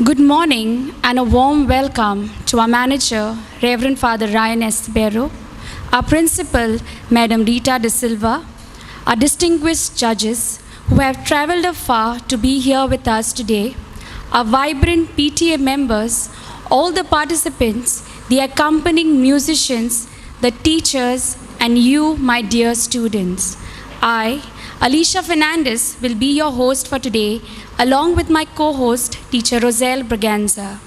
Good morning and a warm welcome to our manager, Reverend Father Ryan Estebero, our principal, Madam Rita De Silva, our distinguished judges who have traveled afar to be here with us today, our vibrant PTA members, all the participants, the accompanying musicians, the teachers, and you, my dear students. I, Alicia Fernandez, will be your host for today, along with my co-host, Teacher Roselle Braganza.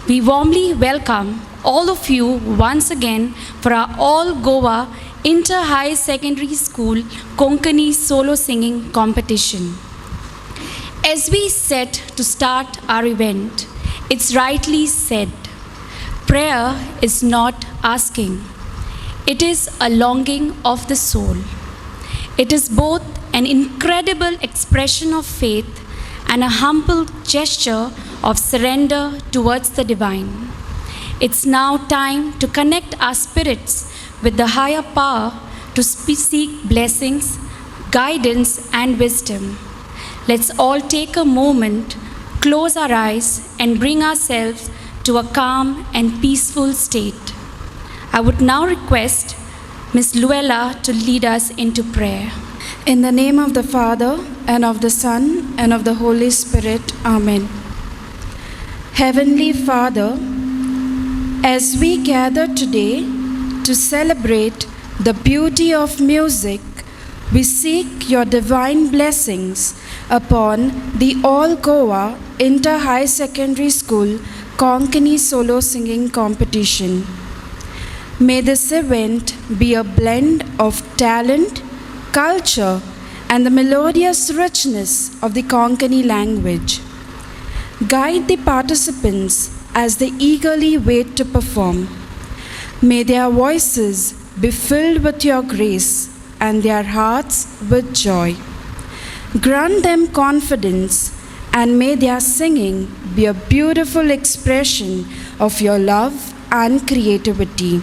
We warmly welcome all of you once again for our All Goa Inter-High Secondary School Konkani Solo Singing Competition. As we set to start our event, it's rightly said, prayer is not asking. It is a longing of the soul. It is both an incredible expression of faith and a humble gesture of surrender towards the divine. It's now time to connect our spirits with the higher power to seek blessings, guidance, and wisdom. Let's all take a moment, close our eyes, and bring ourselves to a calm and peaceful state. I would now request Ms. Luella to lead us into prayer. In the name of the Father, and of the Son, and of the Holy Spirit. Amen. Heavenly Father, as we gather today to celebrate the beauty of music, we seek your divine blessings upon the All Goa Inter-High Secondary School Konkani Solo Singing Competition. May this event be a blend of talent, culture, and the melodious richness of the Konkani language. Guide the participants as they eagerly wait to perform. May their voices be filled with your grace and their hearts with joy. Grant them confidence, and may their singing be a beautiful expression of your love and creativity.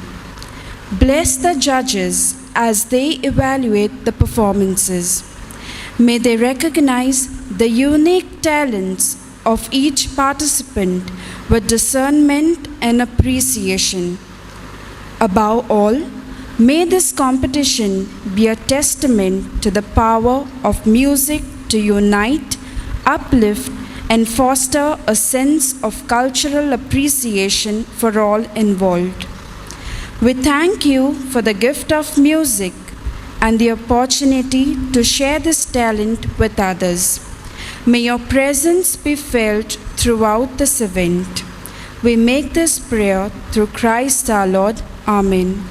Bless the judges as they evaluate the performances. May they recognize the unique talents of each participant with discernment and appreciation. Above all, may this competition be a testament to the power of music to unite, uplift, and foster a sense of cultural appreciation for all involved. We thank you for the gift of music and the opportunity to share this talent with others. May your presence be felt throughout this event. We make this prayer through Christ our Lord. Amen.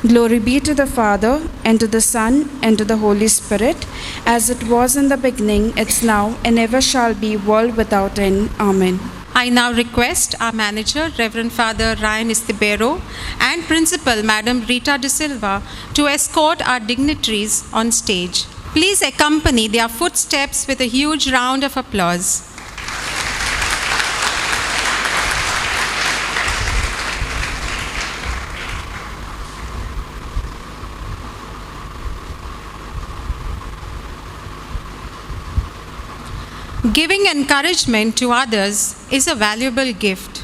Glory be to the Father, and to the Son, and to the Holy Spirit, as it was in the beginning, it's now, and ever shall be, world without end. Amen. I now request our manager, Reverend Father Ryan Estebero, and Principal, Madam Rita De Silva, to escort our dignitaries on stage. Please accompany their footsteps with a huge round of applause. Giving encouragement to others is a valuable gift.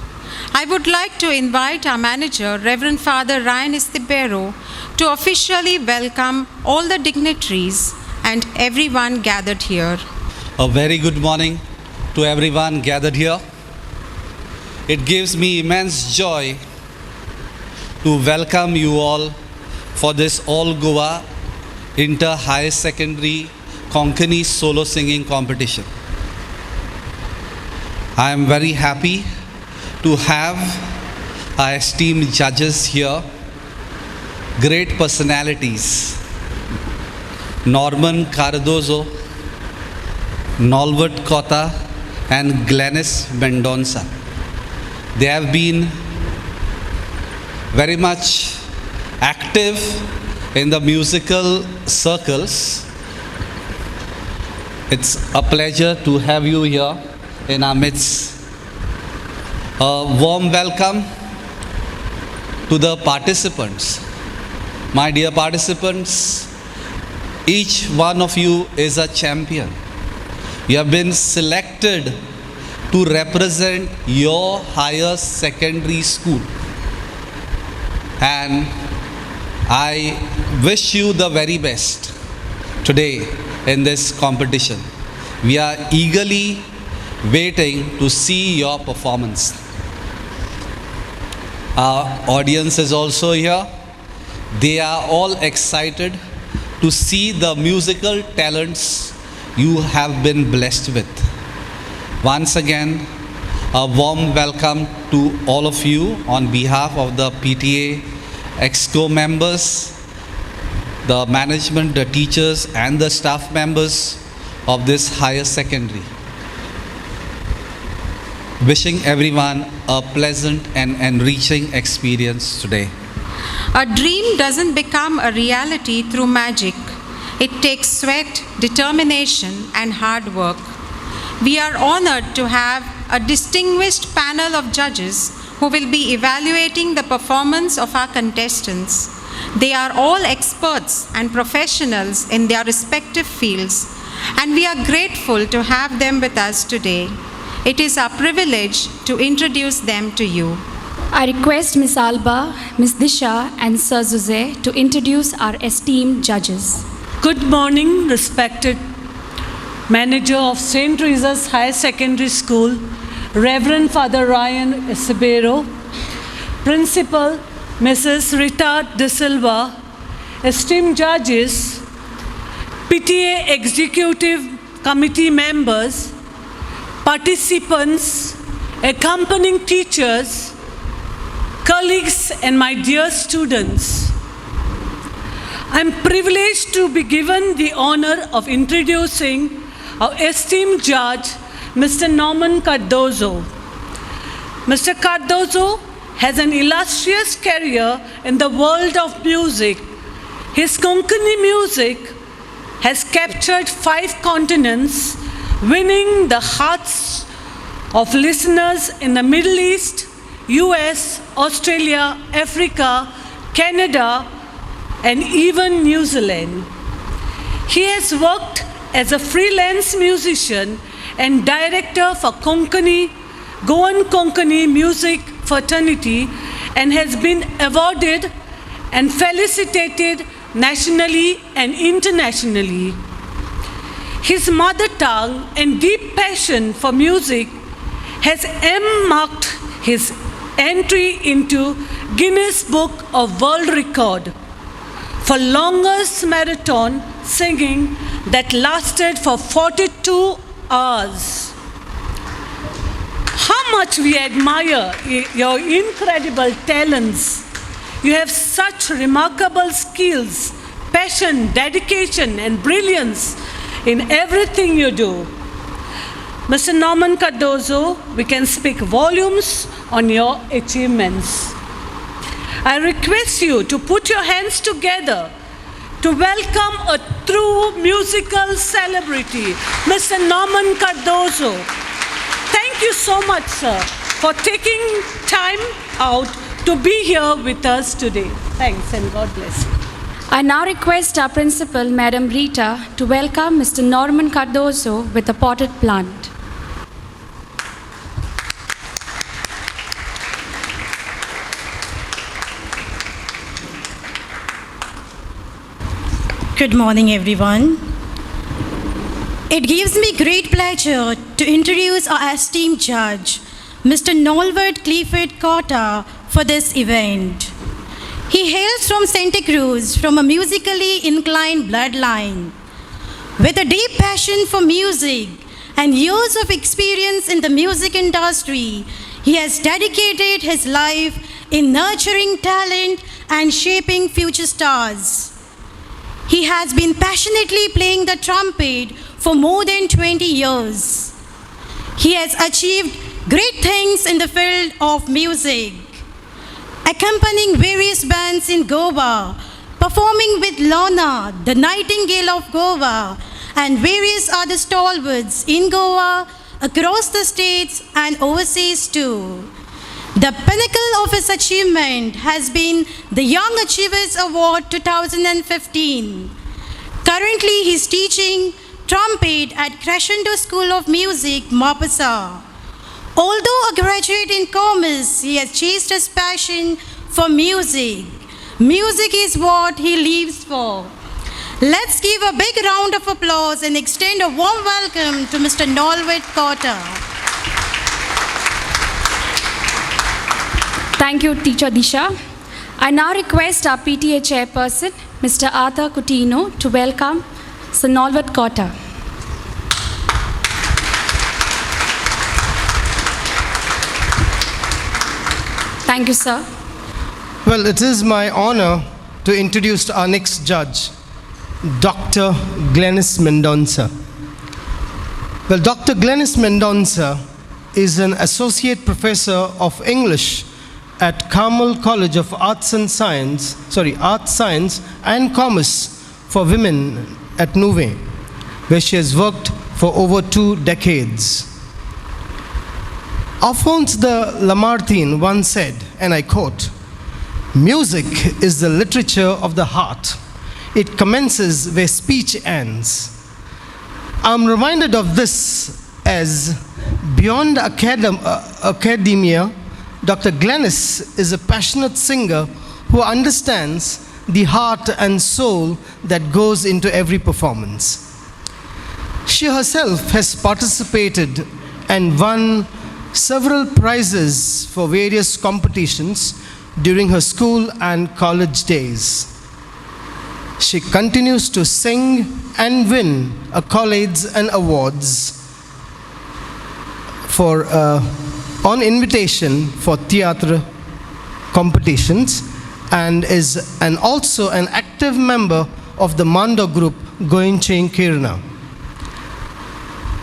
I would like to invite our manager, Reverend Father Ryan Estebero, to officially welcome all the dignitaries and everyone gathered here. A very good morning to everyone gathered here. It gives me immense joy to welcome you all for this All Goa Inter-High Secondary Konkani Solo Singing Competition. I am very happy to have our esteemed judges here, great personalities, Norman Cardozo, Norbert Cotta, and Glenis Mendonça. They have been very much active in the musical circles. It's a pleasure to have you here in our midst. A warm welcome to the participants. My dear participants, each one of you is a champion. You have been selected to represent your higher secondary school. And I wish you the very best today in this competition. We are eagerly waiting to see your performance. Our audience is also here. They are all excited to see the musical talents you have been blessed with. Once again, a warm welcome to all of you on behalf of the PTA EXCO members, the management, the teachers, and the staff members of this higher secondary. Wishing everyone a pleasant and enriching experience today. A dream doesn't become a reality through magic. It takes sweat, determination, and hard work. We are honored to have a distinguished panel of judges who will be evaluating the performance of our contestants. They are all experts and professionals in their respective fields, and we are grateful to have them with us today. It is our privilege to introduce them to you. I request Ms. Alba, Ms. Disha, and Sir Jose to introduce our esteemed judges. Good morning, respected Manager of St. Teresa's Higher Secondary School, Reverend Father Ryan Esibero, Principal Mrs. Rita De Silva, esteemed judges, PTA Executive Committee members, participants, accompanying teachers, colleagues, and my dear students. I'm privileged to be given the honor of introducing our esteemed judge, Mr. Norman Cardozo. Mr. Cardozo has an illustrious career in the world of music. His Konkani music has captured 5 continents, winning the hearts of listeners in the Middle East, US, Australia, Africa, Canada, and even New Zealand. He has worked as a freelance musician and director for Goan Konkani Music Fraternity, and has been awarded and felicitated nationally and internationally. His mother tongue and deep passion for music has marked his entry into Guinness Book of World Record for longest marathon singing that lasted for 42 hours. How much we admire your incredible talents. You have such remarkable skills, passion, dedication, and brilliance in everything you do. Mr. Norman Cardozo, we can speak volumes on your achievements. I request you to put your hands together to welcome a true musical celebrity, Mr. Norman Cardozo. Thank you so much, sir, for taking time out to be here with us today. Thanks and God bless you. I now request our principal, Madam Rita, to welcome Mr. Norman Cardozo with a potted plant. Good morning, everyone. It gives me great pleasure to introduce our esteemed judge, Mr. Nolward Clifford Cotta, for this event. He hails from Santa Cruz from a musically inclined bloodline. With a deep passion for music and years of experience in the music industry, he has dedicated his life in nurturing talent and shaping future stars. He has been passionately playing the trumpet for more than 20 years. He has achieved great things in the field of music, accompanying various bands in Goa, performing with Lorna, the Nightingale of Goa, and various other stalwarts in Goa, across the states and overseas too. The pinnacle of his achievement has been the Young Achievers Award 2015. Currently, he is teaching trumpet at Crescendo School of Music, Mapasa. Although a graduate in commerce, he has chased his passion for music. Music is what he lives for. Let's give a big round of applause and extend a warm welcome to Mr. Nolwet Cotter. Thank you, Teacher Disha. I now request our PTA chairperson, Mr. Arthur Coutinho, to welcome Sir Nolwet Cotter. Thank you, sir. Well, it is my honor to introduce our next judge, Dr. Glenis Mendonça. Well, Dr. Glenis Mendonça is an associate professor of English at Carmel College of Arts, Science and Commerce for Women at Nouveau, where she has worked for over 2 decades. Alphonse de Lamartine once said, and I quote, "Music is the literature of the heart. It commences where speech ends." I'm reminded of this as beyond academia, Dr. Glenis is a passionate singer who understands the heart and soul that goes into every performance. She herself has participated and won several prizes for various competitions during her school and college days. She continues to sing and win accolades and awards for on invitation for theatre competitions, and is also an active member of the Mando group Goencheng Kirna.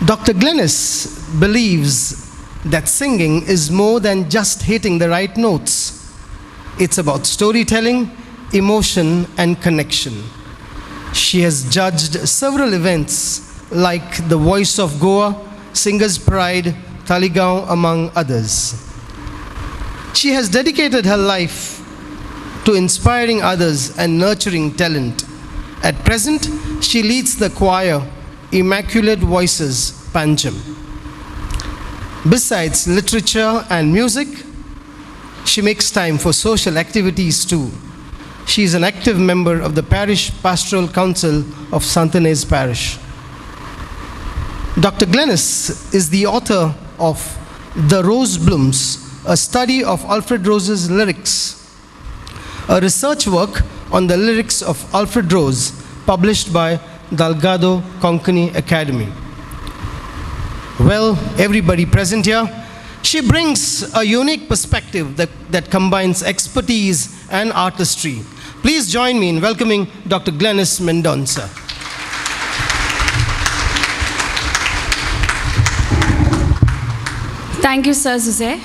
Dr. Glenis believes that singing is more than just hitting the right notes. It's about storytelling, emotion, and connection. She has judged several events like The Voice of Goa, Singers Pride, Taligaon, among others. She has dedicated her life to inspiring others and nurturing talent. At present, she leads the choir Immaculate Voices, Pancham. Besides literature and music, she makes time for social activities too. She is an active member of the Parish Pastoral Council of Santanese Parish. Dr. Glenis is the author of The Rose Blooms, a study of Alfred Rose's lyrics, a research work on the lyrics of Alfred Rose, published by Delgado Konkani Academy. Well, everybody present here, she brings a unique perspective that combines expertise and artistry. Please join me in welcoming Dr. Glenis Mendonça. Thank you, Sir Jose.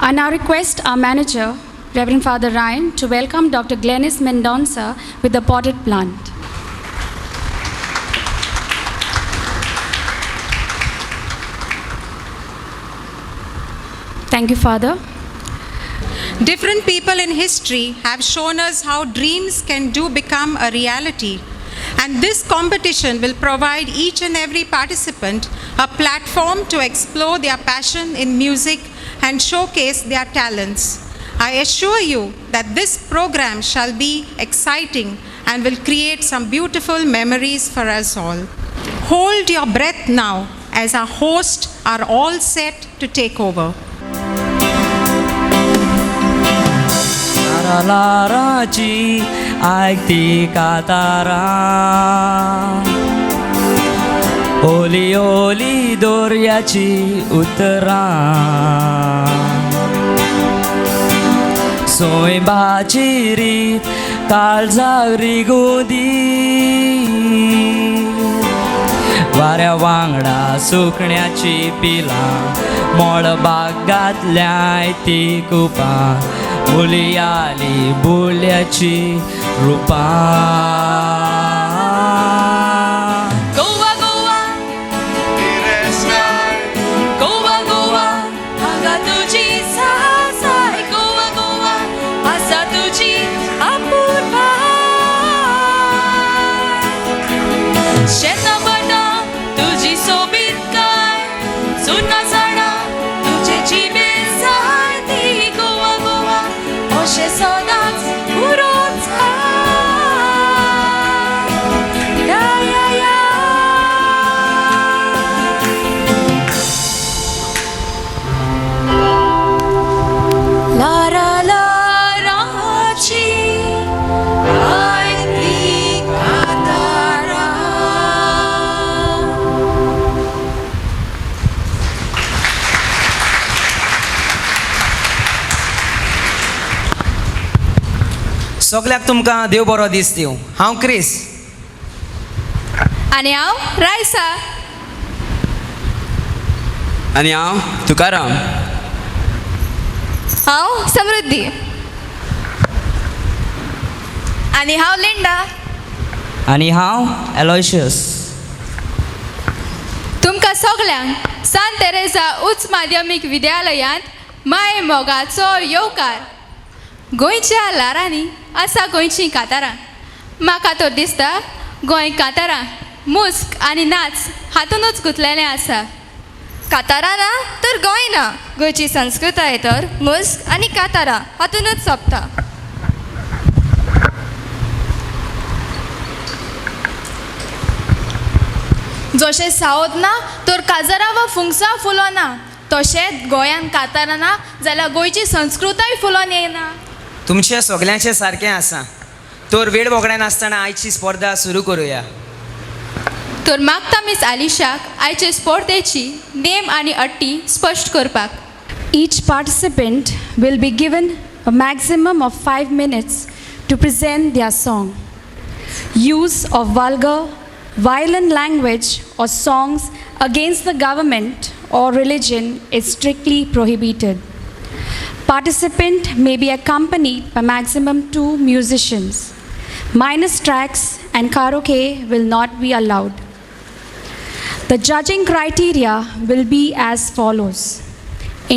I now request our manager, Reverend Father Ryan, to welcome Dr. Glenis Mendonça with the potted plant. Thank you, Father. Different people in history have shown us how dreams can become a reality. And this competition will provide each and every participant a platform to explore their passion in music and showcase their talents. I assure you that this program shall be exciting and will create some beautiful memories for us all. Hold your breath now as our hosts are all set to take over. Laraci aikti katara Oli oli doryaci utara Soyembaci रीत काळजागरी गोदी वाऱ्या वांगडा सुकण्याची पिलां मळबाग घातल्या ती कुपां मुली आली बोल्याची रुपां गोवा गोवा गोवा गोवा हांगा तुजी सासाय गोवा गोवा आसा तुजी आपुरबाय शेतां बटां तुजी सोबीतकाय सुन्ना झाडां तुजे सगल्याक तुमकां देव बरो दीस दिवं. हांव क्रिस. आनी हांव रायसा. आनी हांव तुकाराम. हांव समृद्धी. आनी हांव लिंडा. आनी हांव एलोयशियस. तुमकां सगल्यांक सांत तेरेसा उच्च माध्यमीक विद्यालयांत माय मोगाचो येवकार. गोंयच्या लारांनी आसा गोंयचीं कांतारां. म्हाका तर दिसता गोंय कांतारां मुस्क आनी नाच हातूनच गुंतलेलें आसा. कांतारां ना तर गोंय ना. गोंयची संस्कृताय तर मुस्क आनी कांतारां हातूनच सोंपता. जशें सावथ ना तर काजारां वा फुंगसा फुलो ना, तशेंच गोंयान कांतारां ना जाल्यार गोंयची संस्कृताय फुलोवन येना. तुमचें सगल्यांचें सारकें आसा. तर वेळ बोगड्यान आसतना आयची स्पर्धा सुरू करुया. तर मागता मिस आलिशाक आयचे स्पर्धेची नेम आनी अट्टी स्पश्ट करपाक. Each participant will be given a maximum of 5 minutes to present their song. Use of vulgar, violent language or songs against the government or religion is strictly prohibited. Participant may be accompanied by maximum 2 musicians. Minus tracks and karaoke will not be allowed. The judging criteria will be as follows: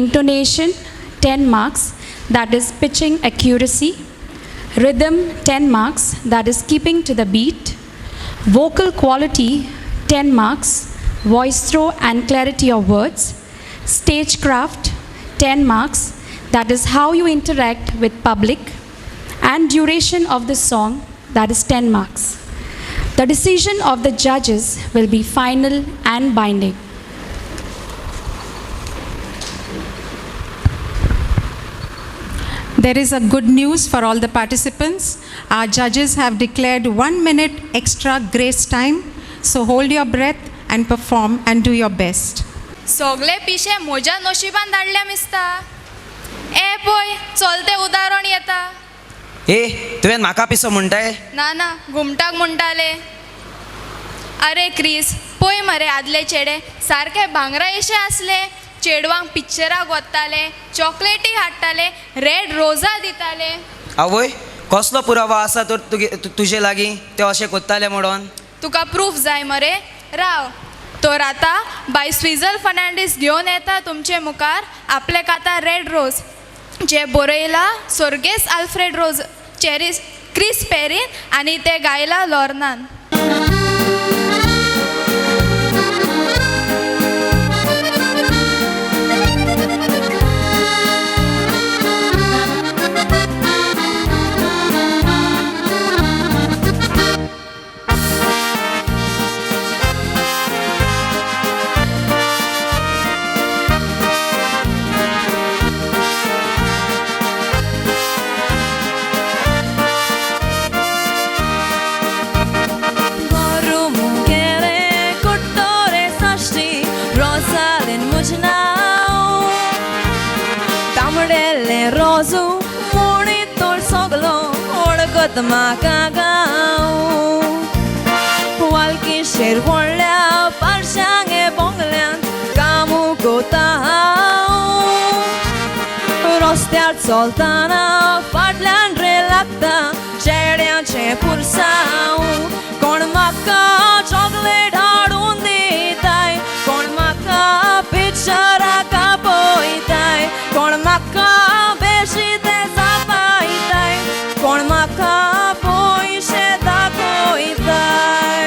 intonation 10 marks, that is pitching accuracy; rhythm 10 marks, that is keeping to the beat; vocal quality 10 marks, voice throw and clarity of words; stagecraft 10 marks, that is how you interact with public; and duration of the song, that is 10 marks. The decision of the judges will be final and binding. There is a good news for all the participants. Our judges have declared 1 minute extra grace time. So hold your breath and perform and do your best. सगळे पिशे म्हज्या नशिबान धाडल्या मिसता. ए पळय चलते उदाहरण येता. तुवें म्हाका पिसो म्हणटाय? ना घुमटाक म्हणटाले. अरे क्रिस पळय मरे आदले चेडे सारके भांगरा येशे आसले. चेडवांक पिक्चराक वताले, चॉकलेटी हाडटाले, रेड रोजां दिताले. आवय कसलो पुरावो आसा तर तुजे लागीं ते अशें कोत्ताले म्हणून? तुका प्रूफ जाय मरे? राव. तर आतां बाय स्विझल फर्नांडीस घेवन येता तुमचे मुखार आपले काता रेड रोज, जे बरयला सोर्गेस आल्फ्रेड रोज चेरीस क्रिस पेरीन आनी ते गायला लॉर्नान. Rozu, monitor soglo, oळखत म्हाका गांव. वालकी शेर व्हडल्या पारशांगे बोंगल्यान कामू कोता हांव. रस्त्यार चलताना फाटल्यान रे लागता चेड्याचें पुरसांव. कोण म्हाका चॉकलेट हाडून दिताय, कोण म्हाका पिक्चराक आपयताय, कोण म्हाका कोण म्हाका पयशे दाखयताय.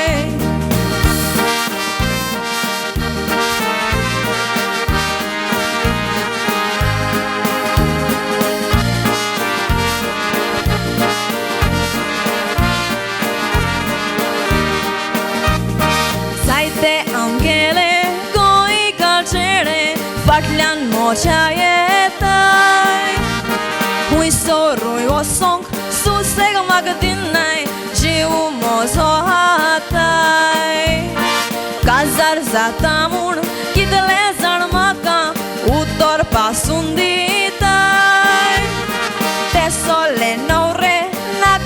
जायते आमगेले गोंयकार चेडे फाटल्यान मोच्या येताय. हुंयसरूय वचोंक सुसेग म्हाका दिनाय, जीव म्हजो हाताय. काजार जाता म्हूण कितले जाण म्हाका उतर पासून दिताय. ते सोले नवरे नाक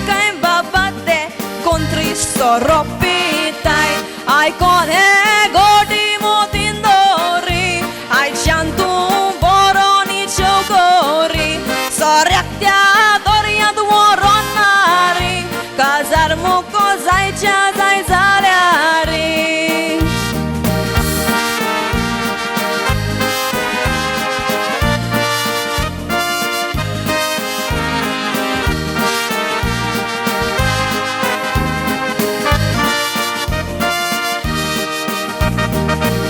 सोरो पिताय आयकोन हे गोडी मोतीन दोरी आयच्यान तूं बरोनी चौकोरी सोऱ्याक त्या दर्यांत व्हरोन मारी काजार मुको जायच्या जाय जाल्यार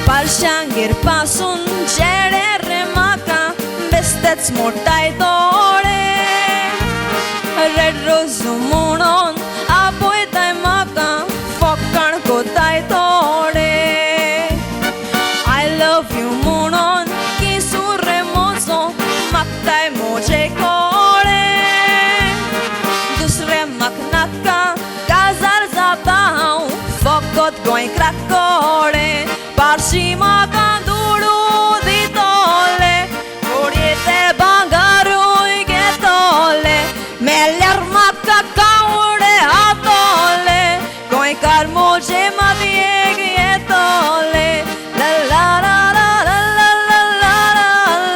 पारशांगेर पासून चेडे रे म्हाका बेस्तेच मोठाय दोळे रेड रोज म्हणून आपयताय म्हाका फकाण कोताय तोडे आय लव यू म्हणून किसू रे मोजो मागताय मोजे कोळे दुसरे म्हाका नाका काजार जाता हांव फकत गोंयकाराक कोळे पारशी म्हाका दुडू दितोले कोडये ते भांगारूय घेतोले मेल्यार म्हाका कावडे हातोले गोंयकार मोजे मातयेक येतोले ला ला ला ला ला ला ला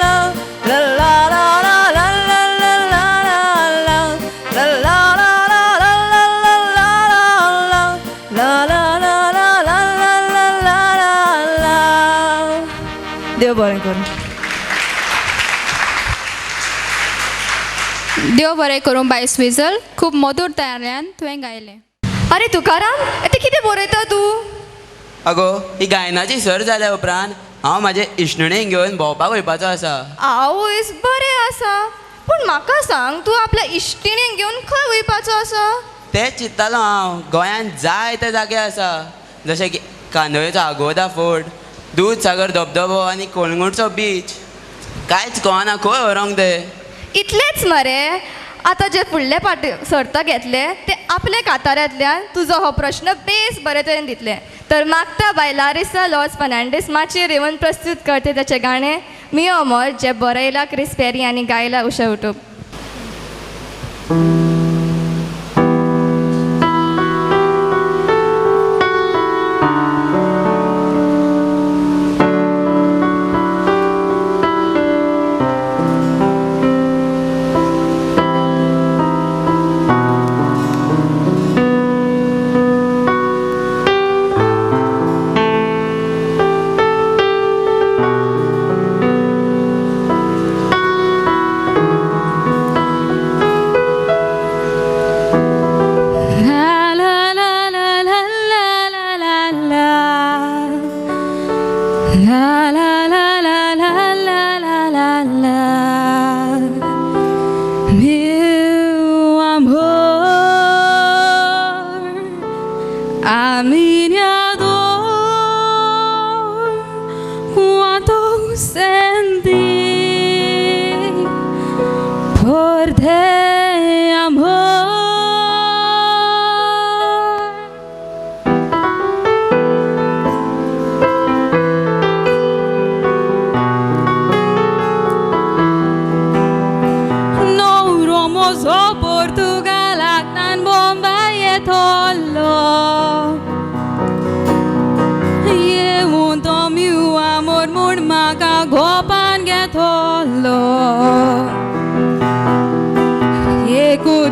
ला ला ला ला ला ला ला देव बरें करूं देव बरें करूं बाय स्विझल खूब मधुर तयाऱ्यान तुवें गायलें. अरे तुकाराम ते कितें बरयता तूं? अगो ही गायनाची सर जाल्या उपरांत हांव म्हाजे इश्टिणीक घेवन भोंवपाक वयपाचो आसा. आवयस बरें आसा पूण म्हाका सांग तूं आपल्या इश्टिणीक घेवन खंय वयपाचो आसा? तेंच चिंत्तालो हांव. गोंयांत जाय ते जागे आसा जशे की कांदोळेचो आगोदा फोर्ट, दूदसागर धबधबो आनी कोळंगूटचो बीच. कांयच कळना खंय व्हरोंक ते. इतलेंच मरे आतां जे फुडले फावटी सर्त घेतले ते आपले काताऱ्यांतल्यान तुजो हो प्रश्न बेस बरे तरेन दितले. तर मागता बाय लारिसा लॉर्ड्स फर्नांडीस माचयेर येवन प्रस्तुत करते ताचें गाणें मी अमर जे बरयला क्रिस पेरी आनी गायला उशा उटूब.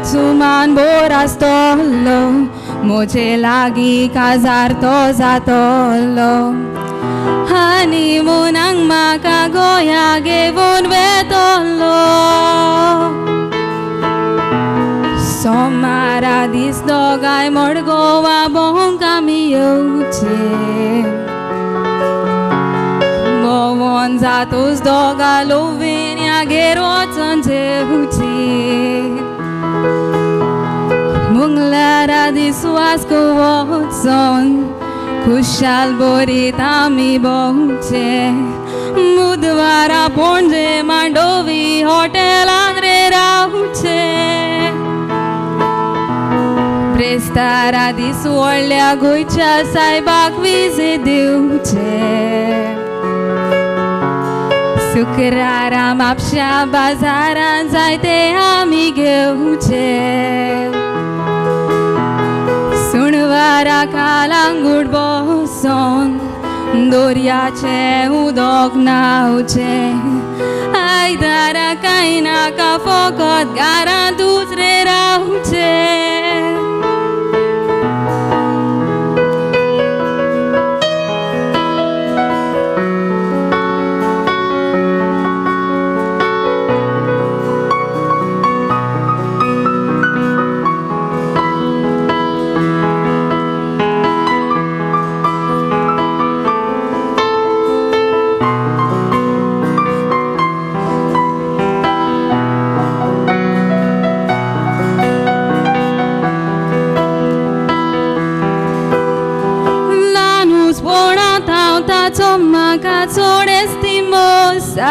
सुमान बोरास्तलो मोचे लागी काजार तो जातलो हानी मुनांग म्हाका गोंया घेवन वेतलो सोमारा दीस दोगांय मडगोवा भोंवंक आमी येवचे भोंवोन जातूच दोगा लोविन्या घेर वचोन जेवची मुंगलारा दीस वास्को वचोन खुशाल बोरीत आमी भोंवचे बुधवारा पणजे मांडोवी हॉटेलान रे रावचे ब्रेस्तारा दीस व्हडल्या गोंयच्या सायबाक विजीट दिवचे शुक्रारा म्हापश्या बाजारान जायते आमी घेवचे सुणवार मुंगारा कालांगूट बसून दोर्याचे उदक न्हांवचें आयदारा कांय नाका फकत घरांतूच रे रावचें म्हाका चड एस्तिमोसाव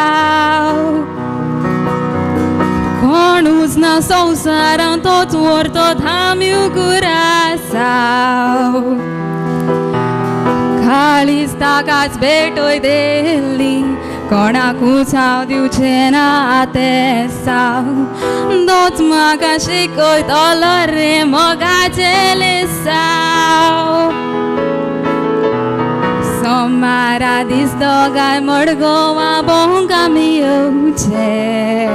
कोणूच ना संवसारांत तोच व्हरतो धाम्यो कुरासाव काळीज ताकाच भेटोय देल्ली कोणाकूच हांव दिवचें ना तेसाव दोच म्हाका शिकयतलो रे मोगाचे लेसाव सोमारा दीस दोगांय मडगांवां भोंवंक आमी येवचें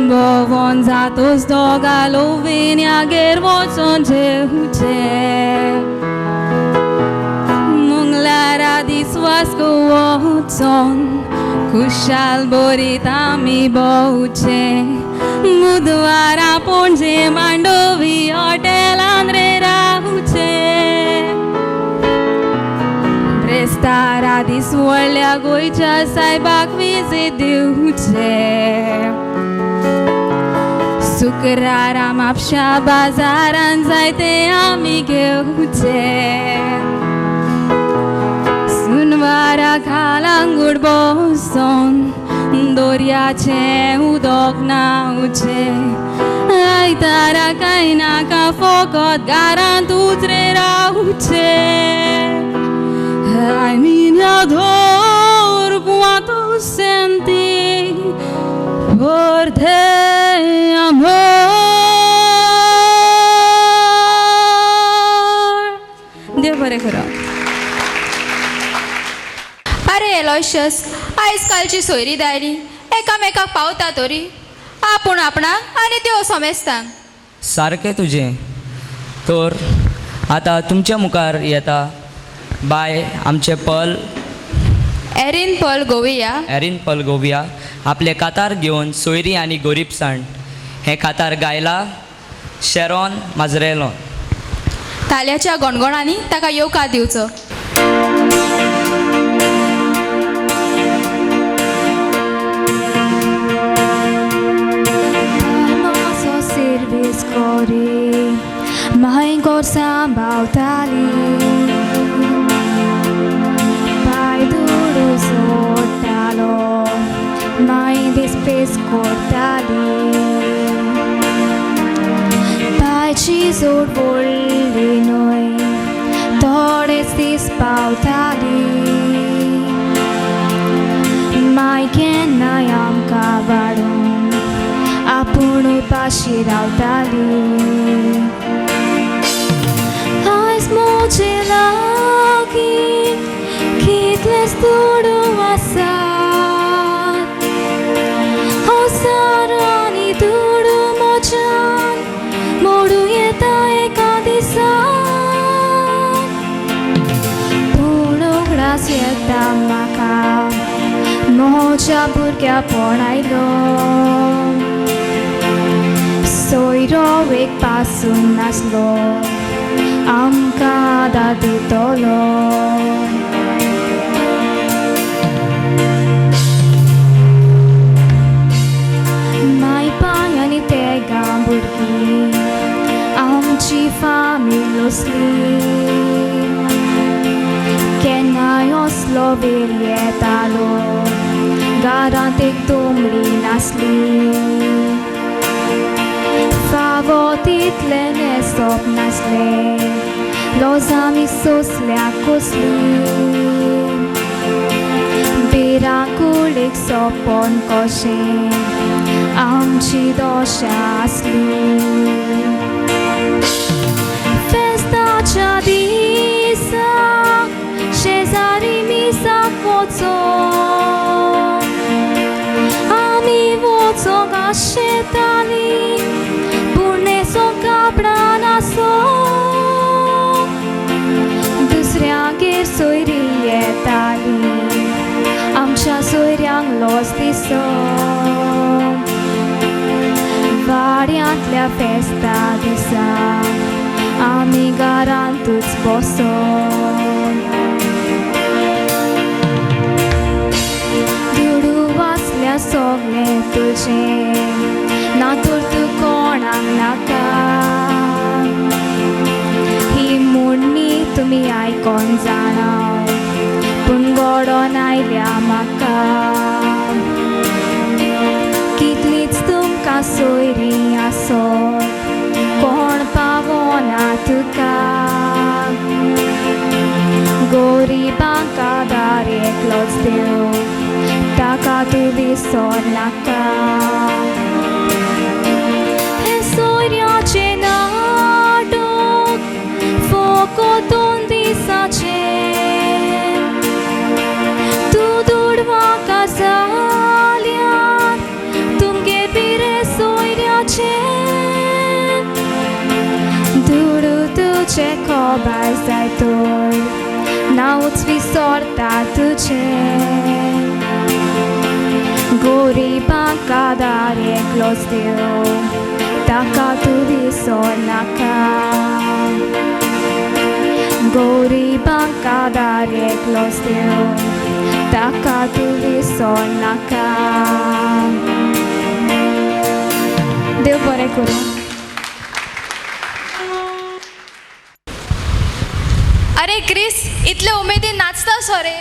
भोंवून जातोच दोगां लोविन्यागेर वचोन जेवचें मंगळारा दीस वास्को वचोन खुशाल बरीत आमी भोंवचें बुधवारा पणजे मांडोवी हॉटेलान रे रावचें ब्रेस्तारा दीस व्हडल्या गोंयच्या सायबाक विजीट दिवचें शुक्रारा म्हापशा बाजारान जायते आमी घेवचें सुनवारा कालांगूट बसून दोर्याचें उदक न्हांवचें आयतारा कांय नाका फकत घरांतूच रे रावचें I mean ador quanto senti por te amor देव बरें करो अरे एलोयशस आयज कालची सोयरी दायली एकामेकाक पावता तरी आपूण आपणाक आनी त्यो सोमेस्तांक सारकें तुजें तर आतां तुमच्या मुखार येता बाय आमचे एरीन पॉल गोविया आपले कातार घेवन सोयरी आनी गोरीबसाण हें कातार गायला शेरोन माजरेलो ताल्याच्या गोणगोणांनी ताका येवकार दिवचो Servis kori, mai gorsam bautali. Pai duro sotalo, mai despes cortali. Pai cizor volli noi, todes dispautali. Mai kenayam kavadum. आपूण पाशी रावताली आयज मोचे लागीं कितलेच दुडू आसात हौसार आनी दुडू मोच्यान मोडू येता एका दिसान पूण उगडास येता म्हाका मोच्या भुरग्यापण आयलो सोयरो एक पासून नासलो आमकां दाद दितलो माय पाय आनी तेगा भुरगीं आमची फामील असली केन्नाय असलो वेळ येतालो घरांत एक तोंबडी नासली फावो तितले न्हेसप नासले लोजांनी सोंसल्या कसली बेराकुळीक सोंपोन कशें आमची दोशा आसली आमी वचोंक आशेताली पुणेचो कापडान आसो दुसऱ्यागेर सोयरी येताली आमच्या सोयऱ्यांक लॉस दिसो वाड्यांतल्या फेस्ता दिसा आमी घरांतूच बसो दुडू वाचल्या सोगलें तुजें ना तर तूं कोणाक नाका ही मोडणी तुमी आयकोन जाणा पूण गोडोन आयल्या म्हाका कितलींच तुमकां सोयरीं आसो कोण पावोना तुका गोरिबांक आदार एकलोच देव ताका तूं विसर नाका हे सोयऱ्याचे नाटक फकत 2 दिसाचे तूं दुडवाक जाल्यार तुमगे बिरे सोयऱ्याचे दुडू तुजे कोबार जाय तर नांवच विसरता तुजें गोरिबांक आदार एकलोच देव ताका तूं विसर नाका गोरिबांक आदार एकलोच देव ताका तूं विसर नाका देव बरें करूं अरे क्रिस इतले उमेदीन नाचता सोरे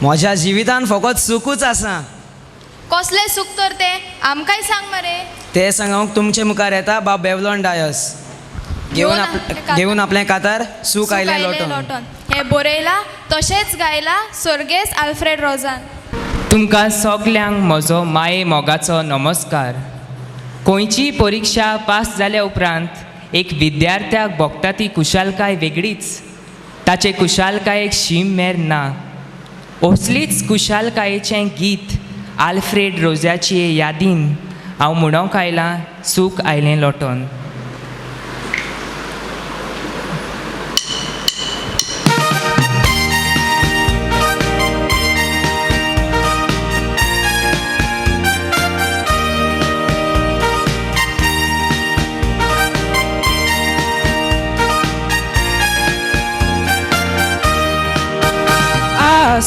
म्हज्या जिवितान फकत सुखूच आसा कसलें सुख तर तें आमकांय सांग मरे ते सांगूंक तुमचे मुखार येता बाब बेवलॉन डायस घेवन आपलें कातार सूख आयलें लोटोन हे बरयला तशेंच गायला सोर्गेस आल्फ्रेड रोजान तुमकां सगल्यांक म्हजो माये मोगाचो नमस्कार खंयची परिक्षा पास जाल्या उपरांत एक विद्यार्थ्याक भोगता ती कुशालकाय वेगळीच ताचे कुशालकायेक शीम मेर ना असलीच कुशालकायेचें गीत आल्फ्रेड रोजाचे यादीन हांव म्हणोंक आयलां सूख आयलें लोटोन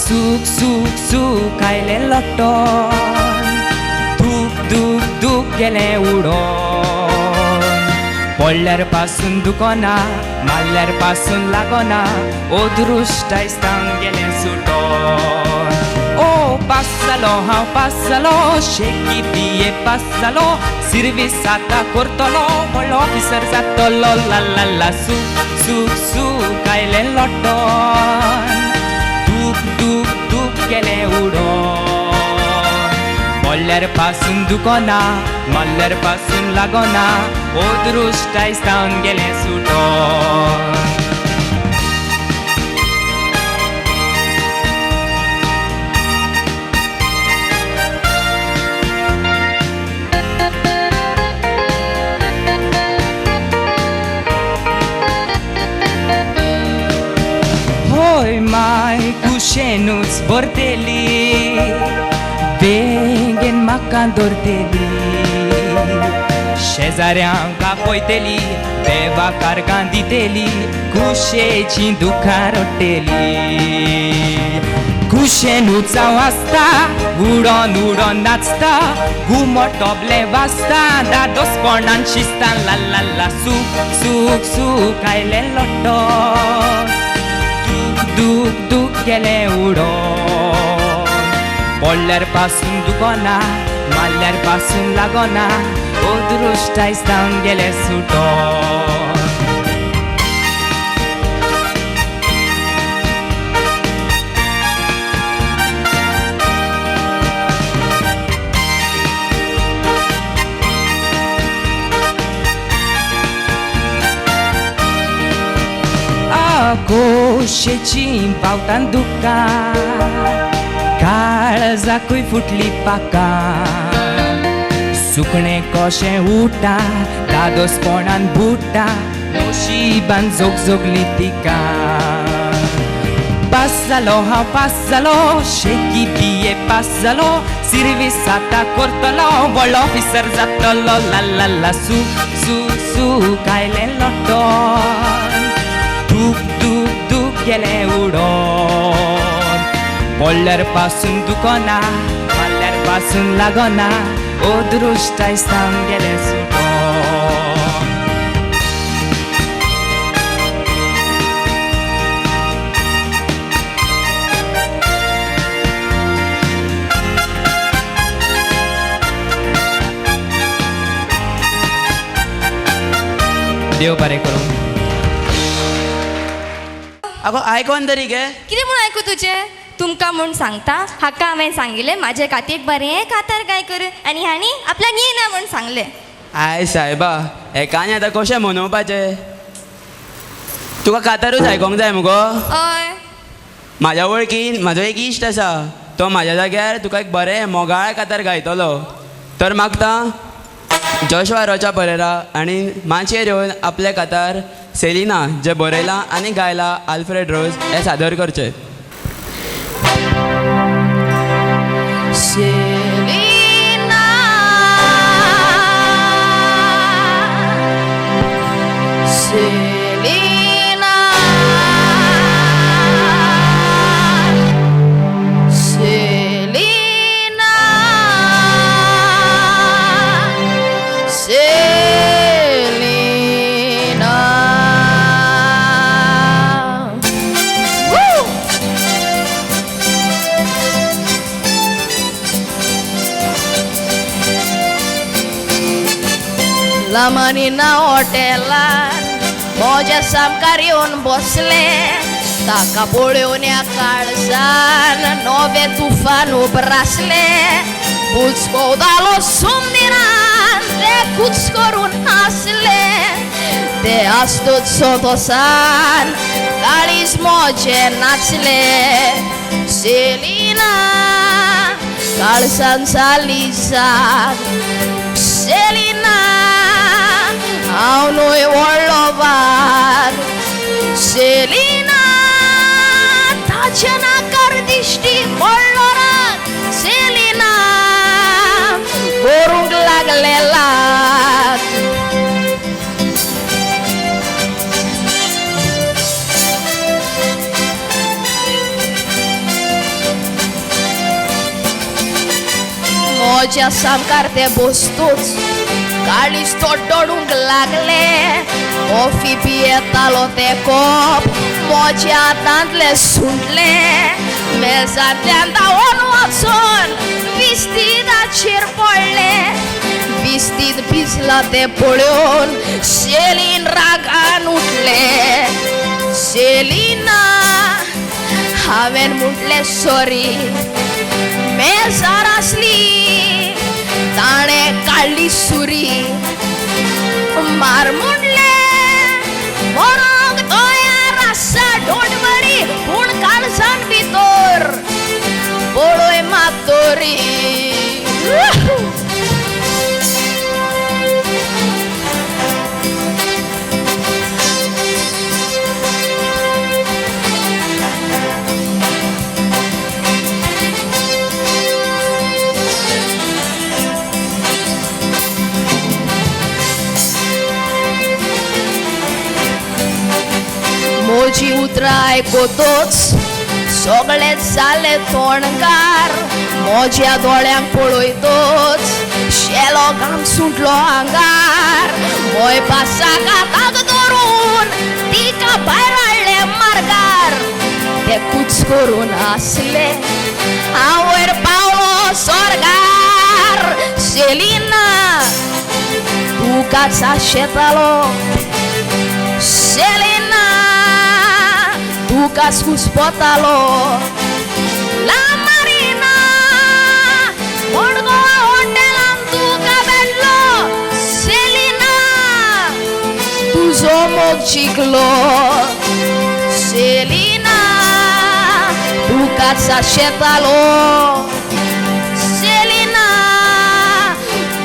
सूख सूख सूख आयलें लोटोन दूख दूख दूख गेलें उडोन पडल्यार पासून दुखोना मारल्यार पासून लागोना ओदृश्ट आयस्तान गेलें सुटोन ओ पास जालो हांव पास जालो शेकी बीए पास जालो सर्वीस आतां करतलो व्हडलो ऑफिसर जातलो ला ला ला सूख सूख सूख आयलें लोटोन दूख दूख गेलें उडोन पडल्यार पासून दुखोना मारल्यार पासून लागोना ओदृश्ट आयस्तान गेलें सुटोन होय माय कुशेनूच भरतेली बेगीन म्हाका धरतेली शेजाऱ्यांक आपयतेली बेवाकारकां दितेली कुशेची दुखां रडटेली कुशेनूच हांव आसता उडोन उडोन नाचता घुमट तबले वाजता दादोसपणान शिस्ता ला ला ला सूख सूख सूख आयलें लोटोन दूख दूख गेलें उडोन पडल्यार पासून दुखोना मारल्यार पासून लागोना ओदृश्ट आयस्तान गेलें सुटोन कोशेची पावतान दुखता काळजाकूय फुटली पाकां सुकणें कशें उठा दादोसपणान बुट्टा नशिबान जोगजोगली तिका पास जालो हांव पास जालो शेकी BA पास जालो सर्वीस आतां करतलो व्हडलो ऑफिसर जातलो ला ला ला सू सू सू कायलें लोटोन दूक दूक दूक गेलें उडोन पडल्यार पासून दुखना मारल्यार पासून लागना अदृश्टाय सांग गेलें सुटोन देव बरें करूं आगो आयकोन तरी गे कितें म्हूण आयकू तुजें तुमकां म्हूण सांगता हाका हांवें सांगिल्लें म्हाजे खातीर बरें कातार गाय कर आनी हांणी आपल्याक येना म्हूण सांगलें आय सायबा एकानी आतां कशें मनोवपाचें तुका कातारूच आयकोंक जाय मुगो हय म्हाज्या वळखीन म्हाजो एक इश्ट आसा तो म्हाज्या जाग्यार तुका एक बरें मोगाळ कातार गायतलो तर मागता जोशवा रोचा परेरा आनी माचयेर येवन आपले कातार सेलिना जे बरयलां आनी गायला आल्फ्रेड रोज हे सादर करचे Selena, Selena, Selena, Selena. Woo! लामानीना हॉटेलान मोज्या सामकार येवन बसले ताका पळोवन ह्या काळजान नवे तुफान उबरासले बुचकोवतालो सुमदिरान ते कुच करून हांसले ते आस्तूच सोतोसान काळीज मोजे नाचले सेलिना काळजान जाली जाग सेलिना हांव न्हय व्हडलो बाग सेलिना ताच्या नाकार दिश्टी व्हडलो राग सेलिना करूंक लागले लाग मोज्या सामकार ते बस्तूच काळीज तोडूंक लागले कॉफी पियेतालो ते कॉप मोज्या हातांतले सुटले मेजांतल्यान धांवून वचून विस्तीदाचेर पडले विस्तीद भिजला ते पळोवन सेलीन रागान उठले सेलिना हांवें म्हटलें सॉरी मेजार आसली ताणें काडली सुरी मार म्हणले मरोंक तयार आसा डोंट वरी पूण काळजान भितर पळय मातोरी मोजी उतरां आयकोतोच सगळे जाले तोणकार मोज्या दोळ्यांक पळयतोच शेलो घाम सुटलो आंगार मोय पासाक हाताक धरून तिका भायर हाडले मार्गार ते कुच करून हांसले हांव वयर पावलो स्वर्गार सेलिना तुकाच आशेतालो सेलिना तुकाच हुस्पोतालो ला मारिना मोडगोवा हॉटेलान तुका भेटलो सेलिना तुजो मोग जिखलो सेलिना तुका तुकाच शेतालो सेलिना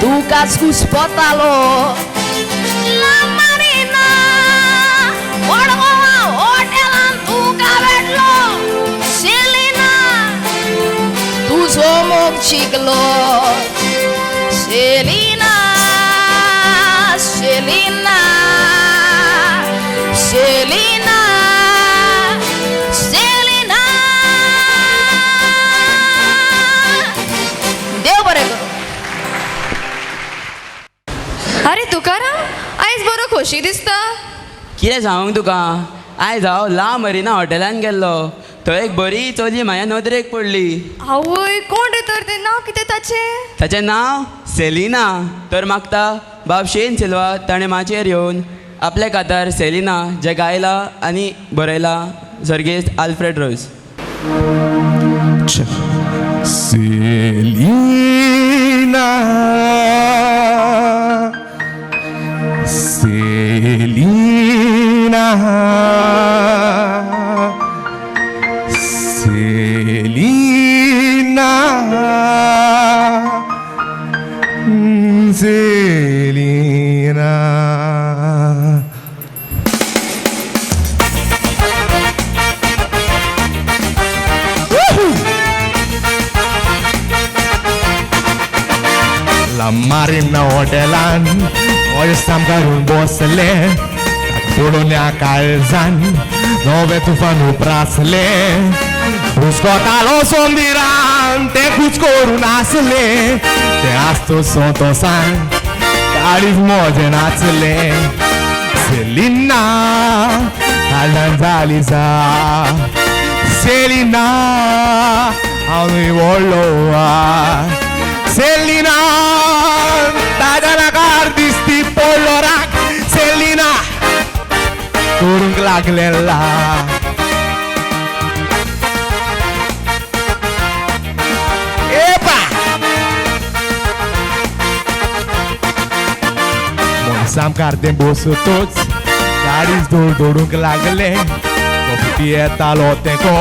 तुकाच घुसपतालो ला मारिना वडगावा हॉटेलान तुका भेटलो सेलिना तुझो मोग शिकलो सेलिना सेलिना सेलिना सेलिना देव बरें करूं. अरे तुकाराम आयज बरो खोशी दिसता. कितें सांगूंक तुका आयज हांव ला मरिना हॉटेलान गेल्लो थंय एक बरी चली म्हाज्या नदरेक पडली. आवय कोण रे तर तें नांव कितें ताचें? ताचें नांव सेलिना. तर मागता बाब शेन सिल्वा ताणें माचयेर येवन आपल्या कातार सेलिना जें गायलां आनी बरयलां सर्गेस्त Alfred rose. Selina, Selina, Selina, Selina. La Marina Hotelan, hoje samkarun bosle, polonia calzan, nove tufanu prasle, uscotalo sombiran, te cuțcorun asle, te asto sotosan, caris mojenațle, Selina, alanzaliza, Selina, aunui voloa, Selina, dagala gardisti polorak, Selina, turung laglela. Epa! Sam carden bosu toți, garis dodorung lagle, copieta lotenco,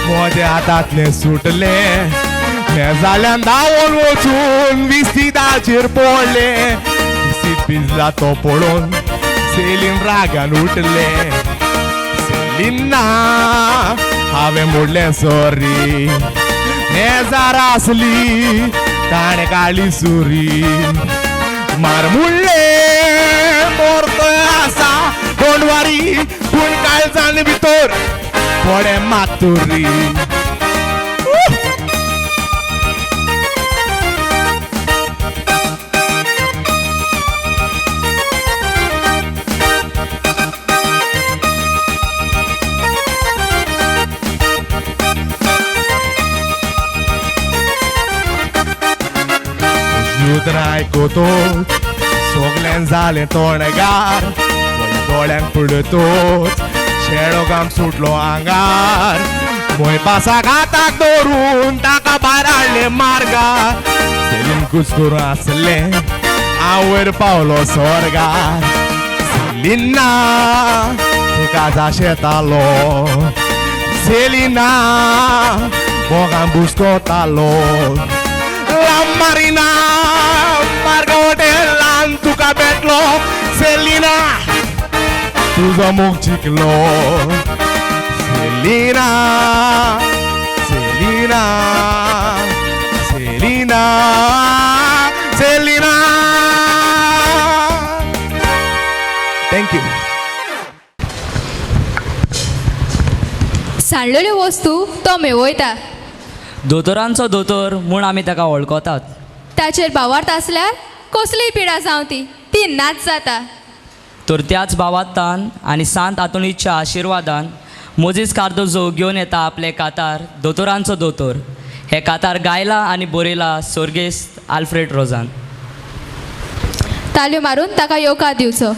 mode atat ne sutele. Nezalean daon oțun, vistida cirpole, visit pizla topolon, Selin ragan utele. Selina, avem mulle sori, nezarasli, tane cali suri, marmulle, morto asa, don't worry, kun calzan vitor, pode maturi. Jutrai cu tot, soglen zale tornegar, voi dolen purde tot, sherogam sutlo angar, voi pasa gatak dorun, taka barale marga, Selin cuscurasle, auer Paulo sorgar, Selina, tu casa shetalo, Selina, bogam buscotalo. La Marina, Marga Hotelan, tuka betlo, Selina, tuzo muk ciklo, Selina, Selina, Selina, Selina. Thank you. सांडलेल्यो वस्तू तो मेवयता. दोतोरांचो दोतोर म्हूण आमी ताका वळखतात. ताचेर भावार्थ आसल्यार कसलीय पिडा जावं ती नाच जाता. तर त्याच भावार्थान आनी सांत आतुणीच्या आशिर्वादान मोजीस कार्दोजो घेवन येता आपले कातार दोतोरांचो दोतोर. हे कातार गायला आनी बरयला सर्गेस्त आल्फ्रेड रोजान. ताल्यो मारून ताका येवकार दिवचो.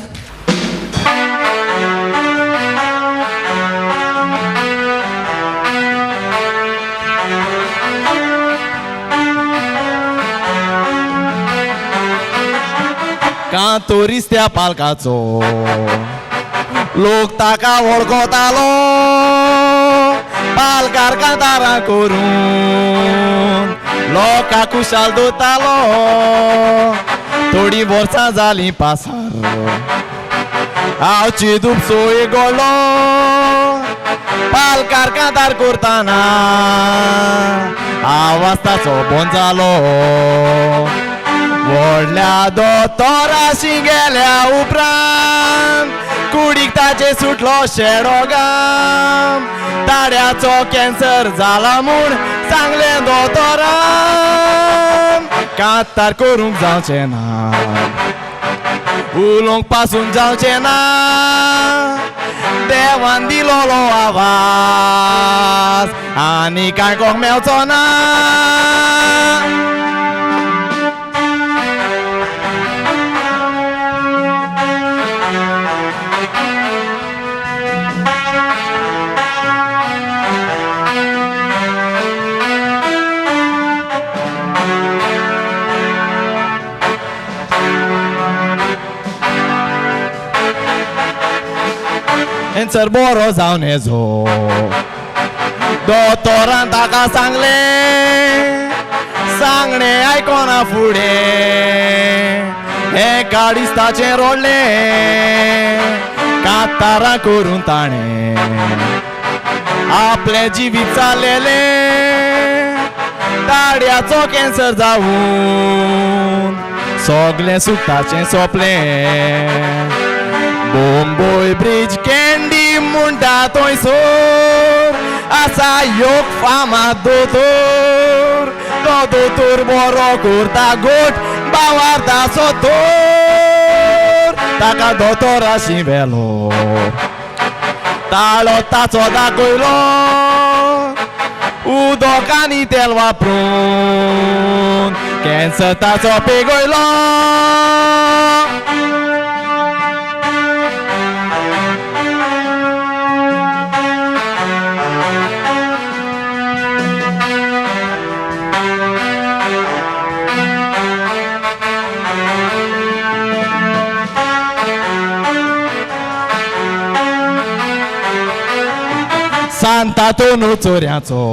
Cantoris त्या पालकाचो लोक ताका वळखतालो पालकार कांतारां करून लोकां कुशाल दोतालो थोडी वर्सां जालीं पासार हांव चिदूप सोय गोळो पालकार कांतार करताना आवाज ताचो बंद जालो व्हडल्या दोतोराशी गेल्या उपरांत कुडीक ताचे सुटलो शेडो घाम ताड्याचो कॅन्सर जाला म्हूण सांगलें दोतोरान कांतार करूंक जावचें ना उलोवंक पासून जावचें ना देवान दिलोलो आवाज आनी कांयकोंक मेवचो ना कॅन्सर बरो जावन येजो दोतोरान ताका सांगलें सांगणें आयकोना फुडें हे काडिस्ताचें रोडलें कांतारां करून ताणें आपलें जिवीत चाललेलें ताड्याचो कॅन्सर जावून सगलें सुट्टाचें सोंपलें बोंबोय ब्रिज कॅन्डी म्हणटा थंयसर आसा योग फामाद दोतोर तो दोतोर बरो करता गोठ बावार्दाचो दोर ताका दोतोराशी व्हेलो ताळो ताचो दाखयलो उदक आनी तेल वापरून कॅन्सर ताचो पेगयलो सांतांतून चोऱ्याचो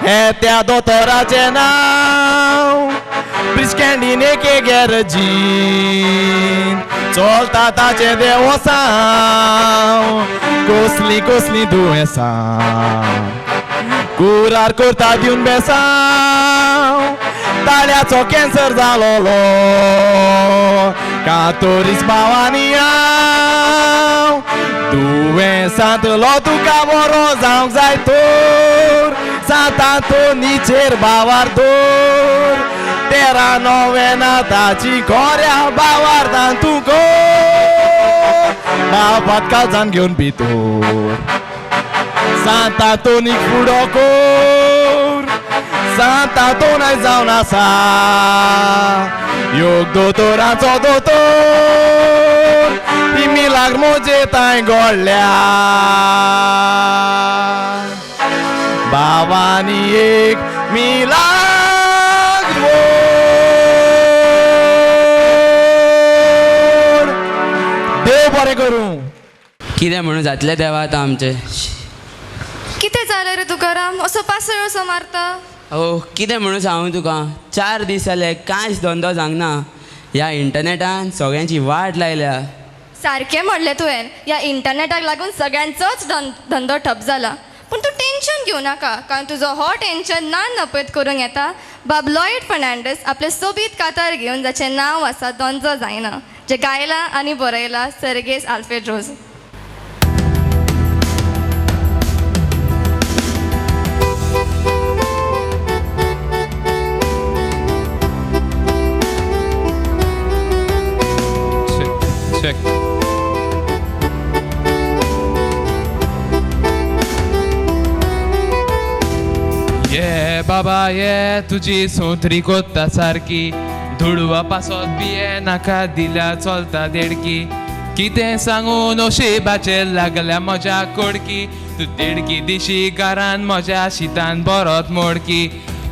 हे त्या दोतोराचें नांव ब्रिस्कँडीन एके गॅरेजीन चलता ताचें देवसांव कसलीं कसलीं दुयेंसां कुरार करता दिवन बेसांव ताळ्याचो कॅन्सर जालोलो कातोरीस भावानी हांव दुयेंसांतलो तुका बरो जावंक जाय तर सांतांतोनीचेर भावार दोर 13 नोव्हेंबराची खोऱ्या भावार्दान तूं कर बापाक काळजान घेवन भितर सांतांतोनीक फुडो कर सांतांतोनाय जावन आसा योग दोतोराचो दोतोर ती मिलाग्र मोजेताय घडल्या बाबानी एक मिलाग्र देव बरें करूं कितें म्हणून जातलें देवा आतां आमचें कितें जालें रे तुकाराम असो पासळ असो मारता कितें म्हणून सांगू तुका 4 दीस जाले कांयच धंदो जावंक ना ह्या इंटरनेटान सगळ्यांची वाट लायल्या सारकें म्हणलें तुवें ह्या इंटरनेटाक लागून सगळ्यांचोच धंदो ठप जाला पूण तूं टेन्शन घेवं नाका कारण तुजो हो टेन्शन नपयत करूंक येता बाब लॉयड फर्नांडीस आपले सोबीत कातार घेवन जाचें नांव आसा दोंजो जायना जें गायलां आनी बरयलां सर्गेस आल्फ्रेड Check. बाबा तुजी सोंतरी कोत्ता सारकी धुडवा पासत पिये नाका दिल्या चलता देडकी कितें सांगू नशिबाचेर लागल्या म्हज्या कोडकी तूं देडकी दिशी घरान म्हज्या शितान बरोत मोडकी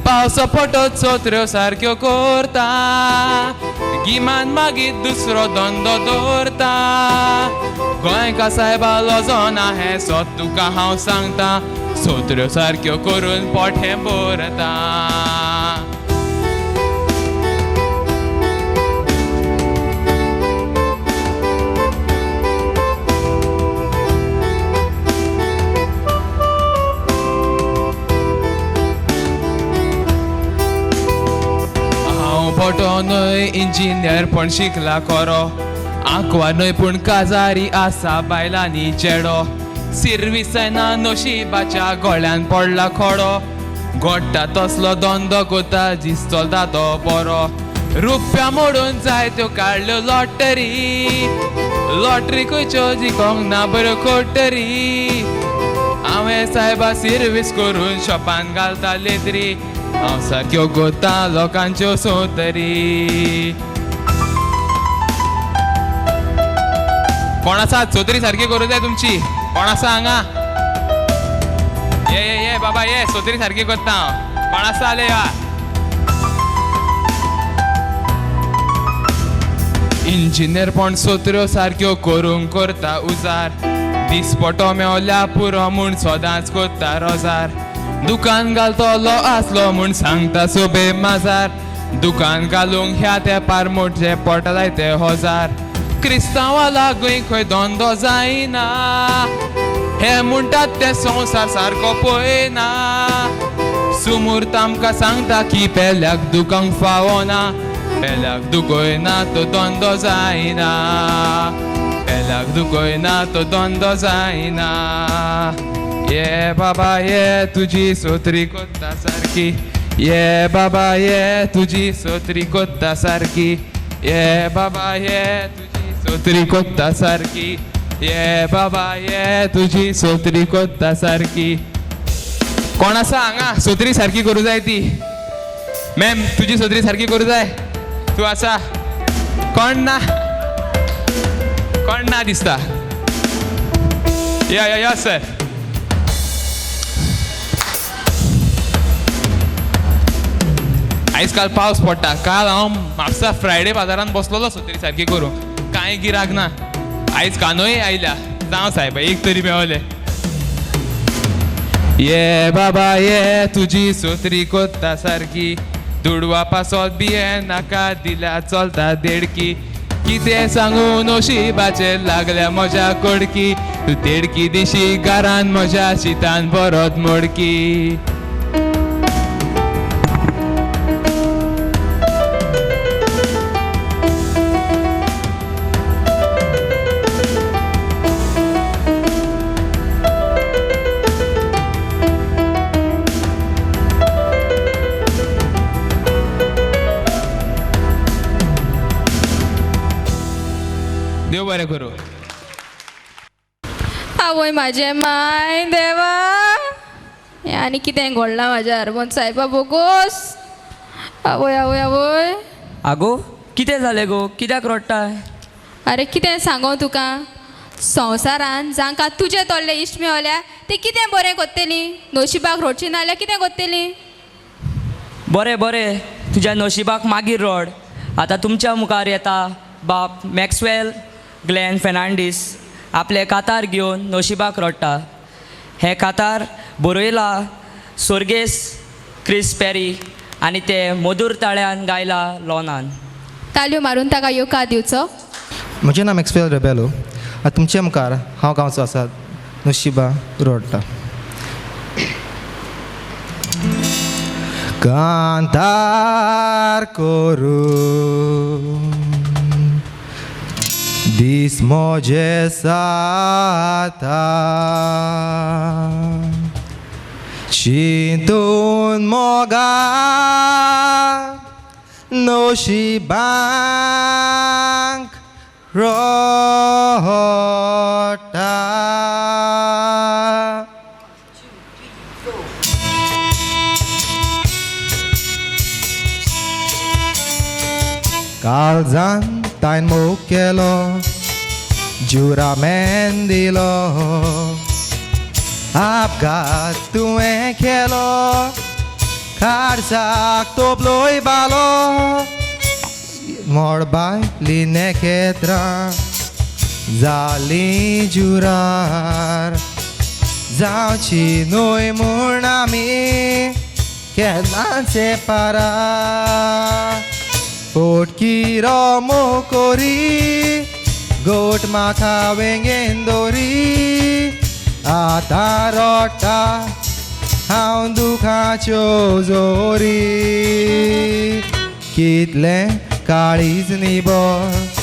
पावसो पटत चोत्र्यो सारक्यो करता गिमान मागीर दुसरो धंदो दवरता गोंयकार साहेबा लजोना हें सोत तुका हांव सांगता सोत्र्यो सारक्यो करून पोठें भरता पोटो न्हय इंजिनियर पण शिकला खरो आंकवा न्हय पूण काजारी आसा बायलांनी चेडो सिर्विसायना नशिबाच्या गोळ्यान पडला खडो घोडटा तसलो धंदो कोता दिसतलो तो बरो रुपया मोडून जायत्यो काडल्यो लॉटरी खंयच्यो जिखोंक ना बऱ्यो कोटरी हांवें सायबा सिर्वीस करून शॉपान घालता लेद्री हांव सारक्यो गोता लोकांच्यो सोतरी कोण आसा सोतरी सारकी करूं जाय तुमची कोण आसा हांगा ये बाबा ये सोतरी सारकी करता हांव कोण आसा आले या इंजिनियर पण सोत्र्यो सारक्यो करूंक करता उजार दिसपटो मेवल्या पुरो म्हूण सदांच करता रोजार दुकान घालतलो आसलो म्हूण सांगता सोबे माजार दुकान घालूंक ह्या तेंपार मोठे पडटा जायते हजार क्रिस्तांवां लागून खंय धंदो जायना हे म्हणटात ते संवसार सारको पळयना सुमूर्त आमकां सांगता की पेल्याक दुखांक फावना पेल्याक दुखयना तो धंदो जायना पेल्याक दुखयना तो धंदो जायना ये बाबा ये तुजी सोत्री कोत्ता सारकी ये बाबा ये तुजी सोत्री कोत्ता सारकी ये बाबा ये तुजी सोत्री कोत्ता सारकी ये बाबा ये तुजी सोत्री कोत्ता सारकी कोण आसा हांगा सोत्री सारकी करूं जाय ती मॅम तुजी सोत्री सारकी करूं जाय तूं आसा कोण ना दिसता या सर आयज काल पावस पडटा काल हांव म्हापसा फ्रायडे बाजारान बसलोलो सोत्री सारकी करूं कांय गिराक ना आयज कांदोय आयल्या जावं सायबा एक तरी मेवले ये बाबा ये तुजी सोत्री कोत्ता सारकी दुडवा पासत बिये नाका दिल्या चलता देडकी कितें सांगू नशिबाचे लागल्या म्हज्या कडकी तूं देडकी दिशी घरान म्हज्या शितान परत मोडकी देव बरें करूं आवय म्हाजे माय देवा हें आनी कितें घडलां म्हाज्या हरमोन सायबा बोगोस आवय आवय आवय आगो कितें जालें गो कित्याक रडटाय अरे कितें सांगो तुका संवसारान जांकां तुजे तोडले इश्ट मेवल्या ते कितें बरें कोत्तेलीं नशिबाक रडची ना जाल्यार कितें कोत्तेलीं बरें बरें तुज्या नशिबाक मागीर रड आतां तुमच्या मुखार येता बाप मॅक्सवेल ग्लेन फेर्नांडीस आपले कातार घेवन नशिबाक रडटा हे कातार बरयला सोर्गेस क्रिस पेरी आनी ते मधुर ताळ्यान गायला लॉनान ताल्यो मारून ताका येवकार दिवचो म्हजें नांव मॅक्सवेल रेबेलो आतां तुमच्या मुखार हांव गांवचो आसा नशिबा रडटा कांतार करून दीस मोजे साता चिंतून मोगा नशिबांक रडटा काळजान तायन मोग केलो जुरामेन दिलो अपघात तुवें केलो काळजाक तोपलोय बालो मोडबाय लिने केत्रां जाली जुरार जावची न्हय म्हूण आमी केन्नाचे पारा पोटकी रोमो कोरी गोट म्हाका वेंगेन दोरी आतां रोडटा हांव दुखाच्यो जोरी कितलें काळीज निबोर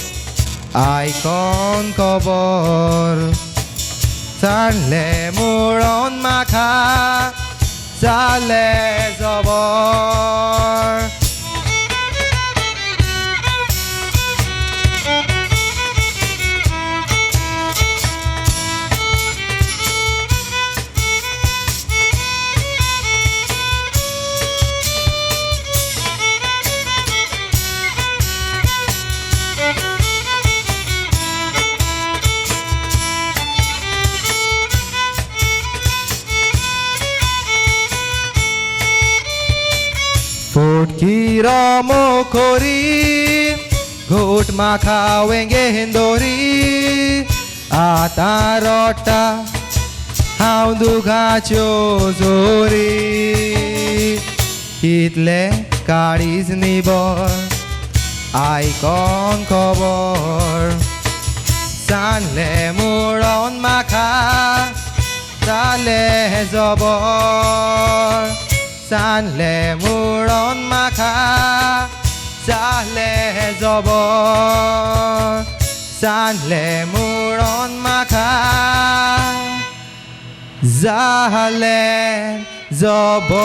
आयकोन खबर जाणलें मुळोन म्हाका जालें जबर पोटकी रोमो कोरी घोट म्हाका वेंगेन दोरी आतां रोडटा हांव दुखाच्यो जोरी कितले काळीज निबोर आयकोन खबर जाणलें मुळोन म्हाका जालें जबर जाणलें मुळोन म्हाका जालें जबर जाणलें मुळोन म्हाका जालें जबर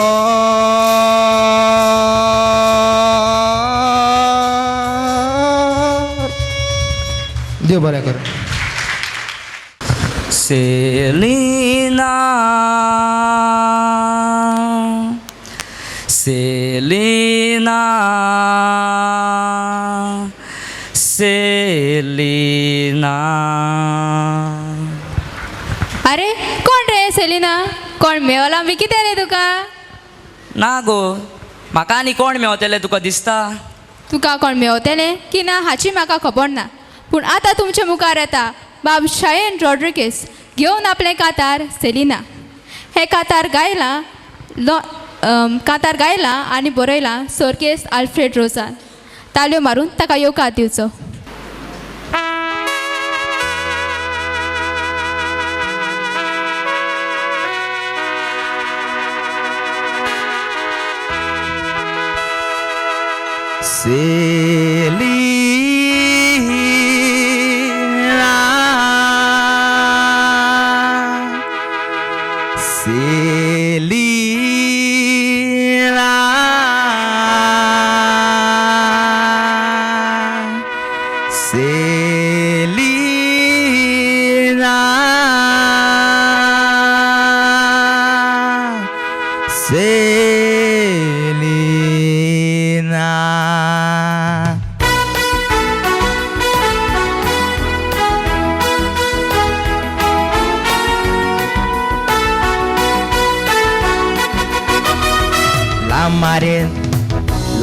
देव बरें करूं सेलिना सेलिना सेलिना अरे कोण रे सेलिना कोण मेवला बी कितें रे तुका ना गो म्हाका आनी कोण मेवतले तुका दिसता तुका कोण मेवतले की ना हाची म्हाका खबर ना पूण आतां तुमच्या मुखार येता बाब शायन रॉड्रिगीस घेवन आपलें कातार सेलिना हे कातार गायला आनी बरयलां सर्केस आल्फ्रेड रोसान ताल्यो मारून ताका येवकार दिवचो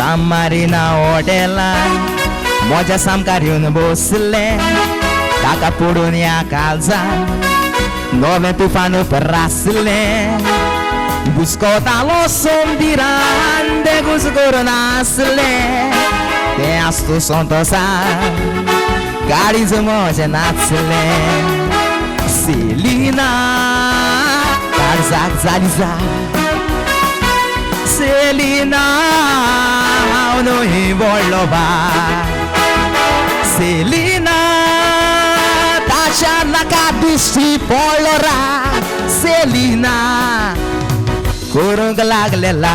लांब हॉटेलान मोज्या सामकार येवन बसले ताका पडून ह्या काळजान नवें तुफान परासले बुसकोतालो सोमदिरान देगूस करून आसले तें आसतो संतोषान गाडीच मोजे नाचले सेलिना काळजाक जाली जा सेलिना हांव न्हय व्हडलो बाय सेलिना ताच्या नाका दिश्टी पडलो रा सेलिना करूंक लागलेला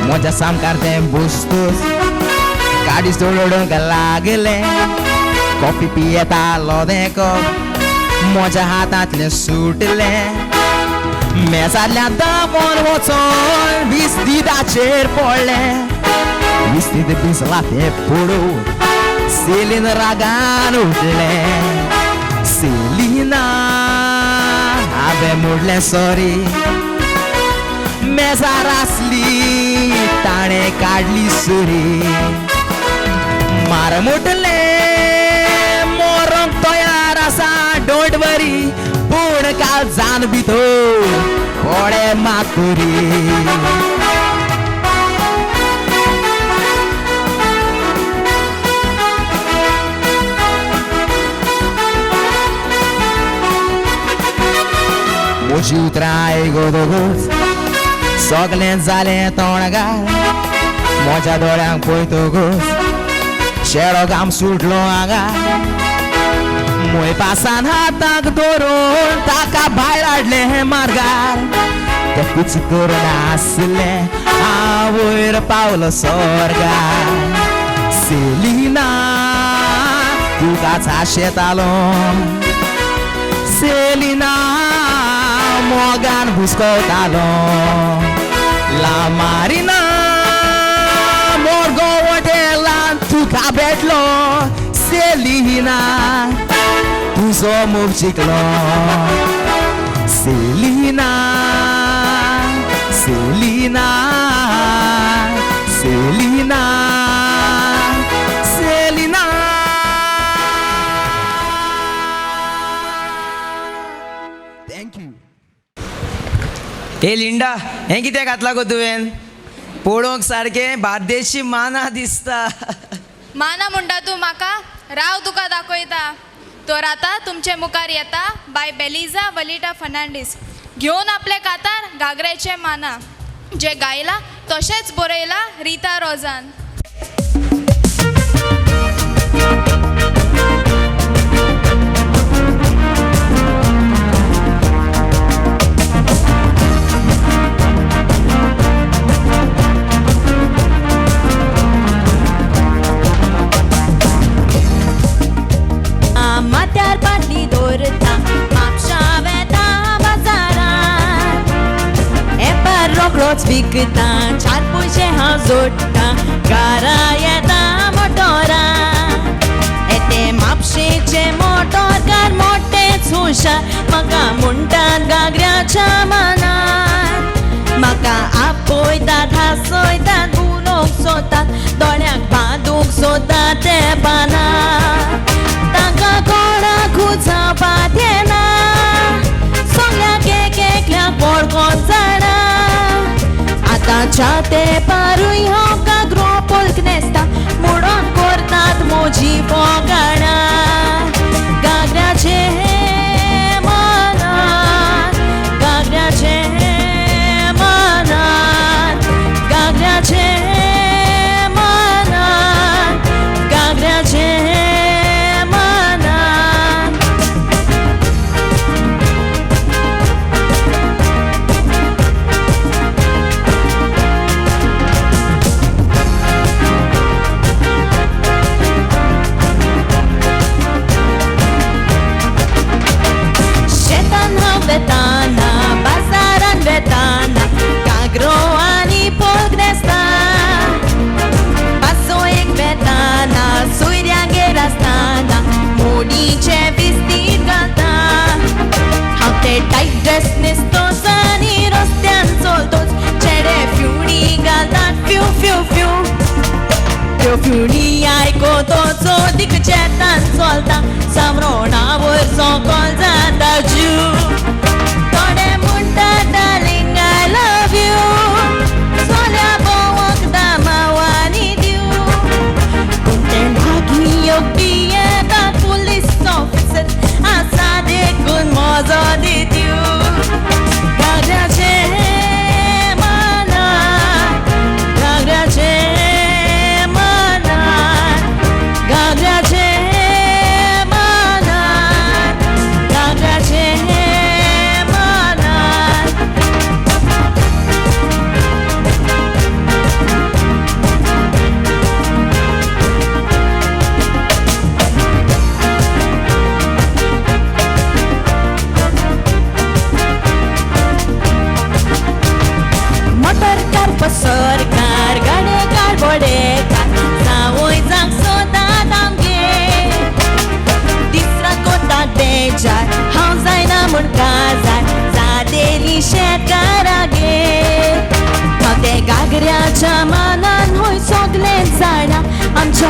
मोज्या सामकार तें बुस्तूस गाडी सोडूंक लागले कॉफी पियेतालो देखो मोज्या हातांतलें सुटले मेजांतल्यान दामोन वचोन विस्तीदाचेर पडले विस्तीद भिजला तें पडून सेलीन रागान उठले सेलिना हांवें मोडलें सॉरी मेजार आसली ताणें काडली सुरी मार मोटले मोरोंक तयार आसा डोंट वरी पूण काल जान भितर कोडे माकुरी म्हजी उतरां आयकतकूच सगळें जालें तोंडगार म्हज्या दोळ्यांक पळयतकूच शेळो घाम सुटलो आंगार मोय पासान हाताक धरून ताका भायर हाडलें हें मार्गार तें कुच करून आसलें हांव वयर पावलो स्वर्गार सेलिना तुकाच आशेतालो सेलिना मोगान हुस्कोवतालो ला मारिना मोरगो वटेलान तुका भेटलो सेलिना तुजो मोग जिकलो Selina Selina Selina Selina thank you ए लिंडा हें कितें घातलां गो तुवें पळोवंक सारकें बार्देशी माना दिसता माना म्हणटा तूं म्हाका राव तुका दाखयता तर आतां तुमचे मुखार येता बाय बेलिझा वलिटा फर्नांडीस घेवन आपले कातार घागरेचे माना जे गायला तशेंच बरयला रिता रोजान माथ्यार बाटली दवरता म्हापशां वेता बाजारांत एपार रोखडोच विकता चार पयशे हांव जोडटा घरा येता मोटोरान येते म्हापशेचे मोटोरकार मोठेच हुशार म्हाका म्हणटात घागऱ्याच्या मानार म्हाका आपयतात हांसयतात उलोवंक सोदतात दोळ्यांक बांदूंक सोदतात ते बानार ताका कोणाक उचावपाक येना सगळ्याक एकल्याक वळखोन जाणा आतांच्या तेंपारूय हांव घागरो पळक न्हेसता म्हणून करतात म्हजी फोगाणां घागऱ्याचे मानार घागऱ्याचे मानार घागऱ्याचे मानार घागऱ्याचे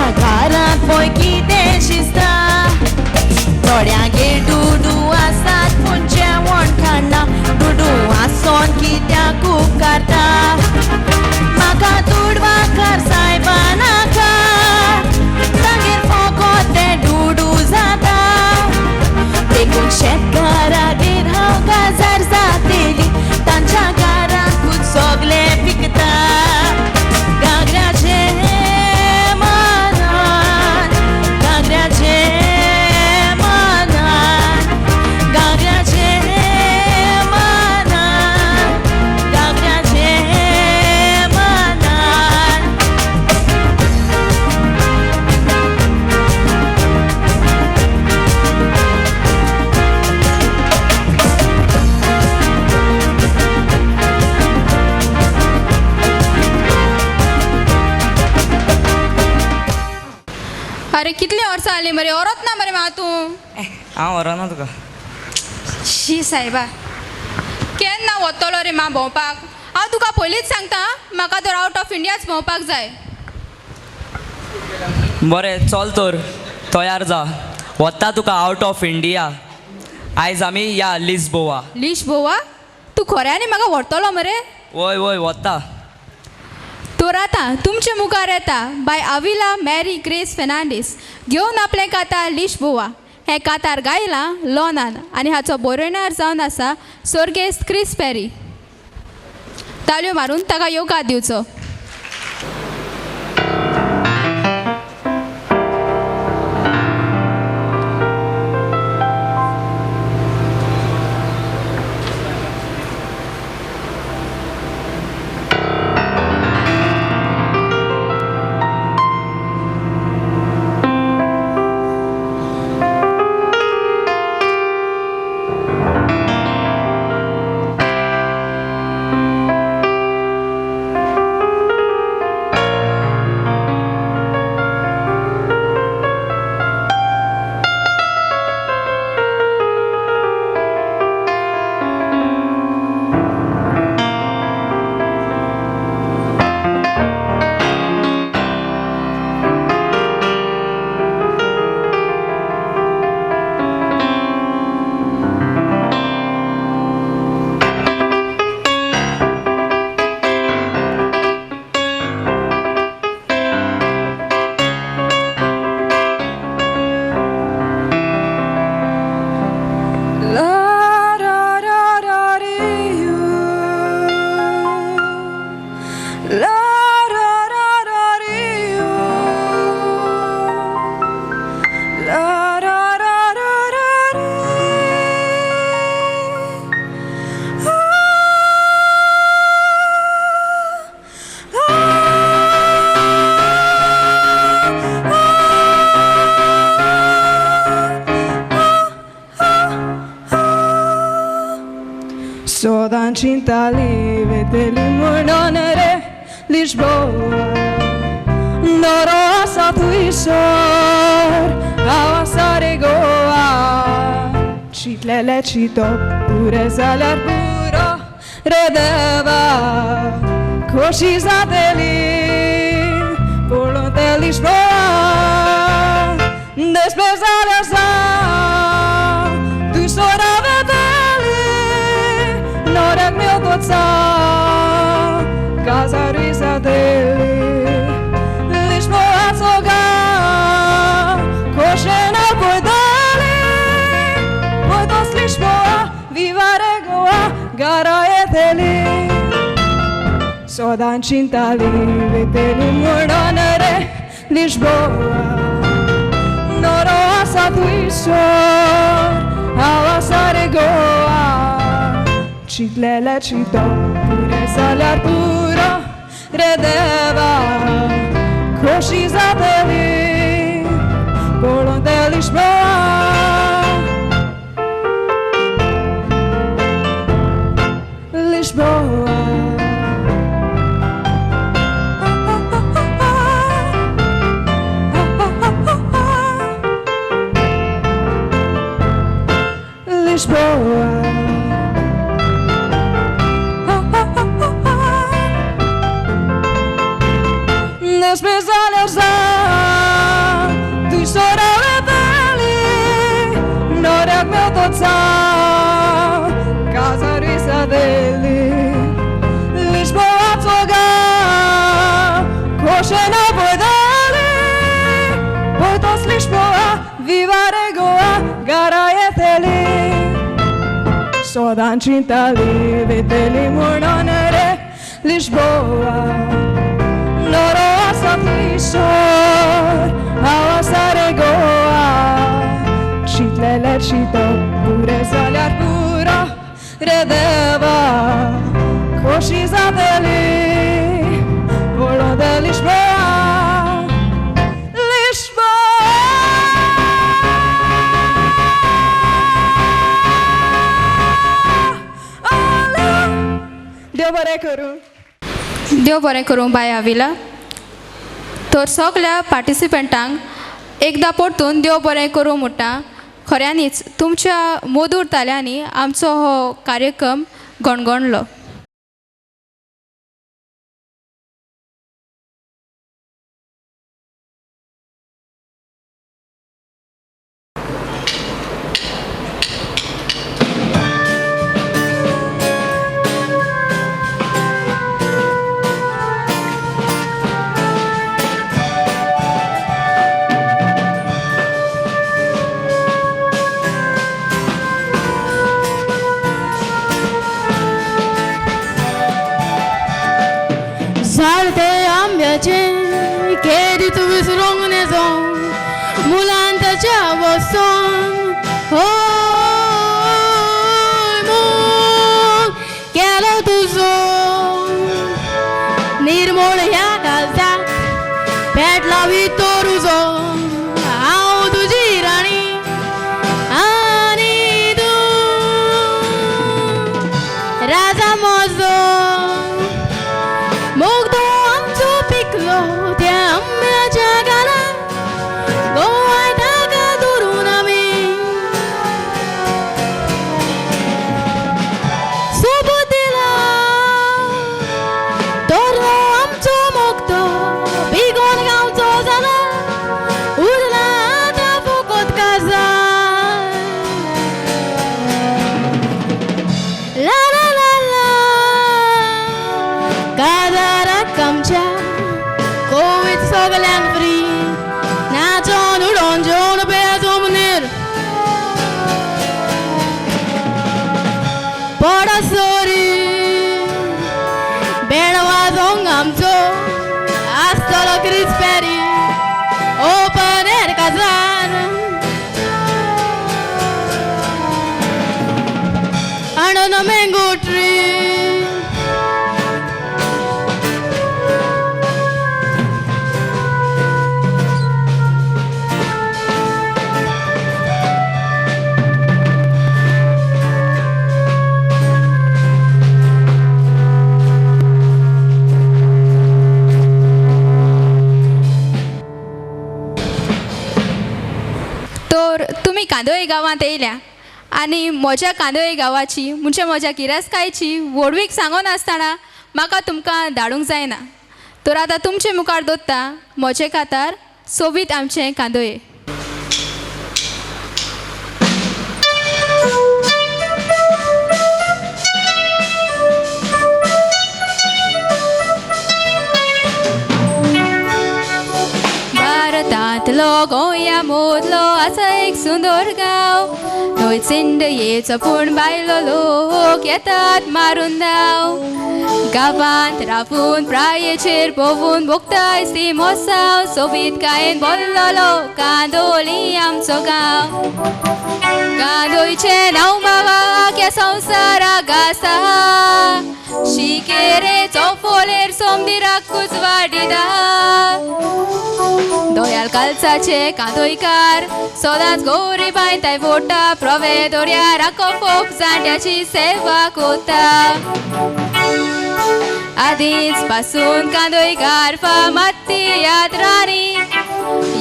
आमच्या घरात पळय कितें शिस्ता थोड्यांगेर डुडू आसात पूण जेवण खाणा डुडू आसोन कित्याक उपकारता म्हाका तुडवाकार सायबा नाका तागेर फकत तें डुडू जाता देखून शेतकारागेर हांव गाजार जातेली तांच्या घरांकूच सगलें पिकता घागऱ्याचे मानान घागऱ्याचे मानान घागऱ्याचे मानान घागऱ्याचे मानान अरे कितली वर्सां जालीं मरे ओरोत ना मरे तूं हांव व्हरना तुका शी सायबा केन्ना वतलो रे भोंवपाक हांव तुका पयलींच सांगता म्हाका तर आवट ऑफ इंडियाच भोंवपाक जाय बरें चल तर तयार जा वता तुका आवट ऑफ इंडिया आयज आमी या लिस्बोवा लिस्बोवा तूं खऱ्यांनी म्हाका व्हरतलो मरे वय वय वता तर आतां तुमचे मुखार येता बाय अविला मॅरी ग्रेस फेर्नांडीस घेवन आपलें कातार लिस्बोवा हें कातार गायलां लॉनान आनी हाचो बरोवणार जावन आसा सोर्गेस्त क्रिस पेरी ताळयो मारून ताका योगा दिवचो Sodan cinta live murdonere Lisboa Norosa tu isor Avasare goa Citlele cito pure salar puro Redeva Coșizateli Polonte Lisboa Despezale sa Tu sora vedeli Norek meu toca Casa risateli Lisboa soga Coșena poidali Poidos Lisboa Vivare goa Gara eteli Sodan cintali Veteli murdonere Lisboa Norosa tu isor Avasare goa Citlele cito Pure salar puro Redeva Coșizateli Polonte Lisboa Lisboa Lisboa Despezale sa vivere goa, gara येतेली सदांची ताली वेतेली म्हणून Lisboa, loro asatlisor, awasare goa, citlele cito, pure saliar puro, redeva, coși zateli, volo de Lisboa, देव बरें करूं. देव बरें करूं bye आविला. तर सगळ्या पार्टिसिपंटांक एकदां परतून देव बरें करूं म्हणटा. खऱ्यांनीच तुमच्या मधूर ताल्यांनी आमचो हो कार्यक्रम गणगणलो. झाडते आंब्याचे केरीत विसरून येतो मुलांच्या बसून हो केलो तुझो निर्मळ ह्या काळजात पेटला वितोरुजो हांव तुझी राणी आणि तू राजा म्हजो मुग्ध आमचो पिकलो त्या आंब्याच्या गालात गोवाय ताका धरून आमी सोबत दिला धरलो आमचो मुग्ध बिगोन गांवचो जाला उरला आतां फुकट काजार ला ला ला ला काजाराक आमच्या कोवीड सगल्यांक फ्री नाचोन उडोवन जेवण पेयाचो मुनेर पडसोरी बेड वाजोंक आमचो आसतलो क्रिस्पेरी ओपन एअर काजार अंडर द मँगो ट्री तर तुमी कांदोळे गांवांत येयल्या आनी म्हज्या कांदोळे गांवाची म्हणजे म्हज्या गिरायस्कायची व्हडवीक सांगून आसतना म्हाका तुमकां धाडूंक जायना. तर आतां तुमचे मुखार दवरता म्हजे कातार सोबीत आमचे कांदोळे. भारतांतलो गोंया मोदलो आसा एक सुंदर गांव थंय चिंडयेचो पूण बायलो लोक येतात मारून दाव. गांवांत रावून प्रायेचेर भोवून भोगताय सी मोसाव सोबीतकायेन भरलेलो कांदोळी आमचो गांव. कांदोळीचे नांव बाबाक ह्या संवसाराक आसा शिकेरेचो फोलेर सोमदिराकूच वाडिता. दोयाल कालसाचे कांदोळीकार सदांच गोरीबाय ताय वोटा प्रवेदोऱ्या राखो फोक जाण्ट्याची सेवा कोता. आदींच पासून कांदोळीकार फामाती याद राणी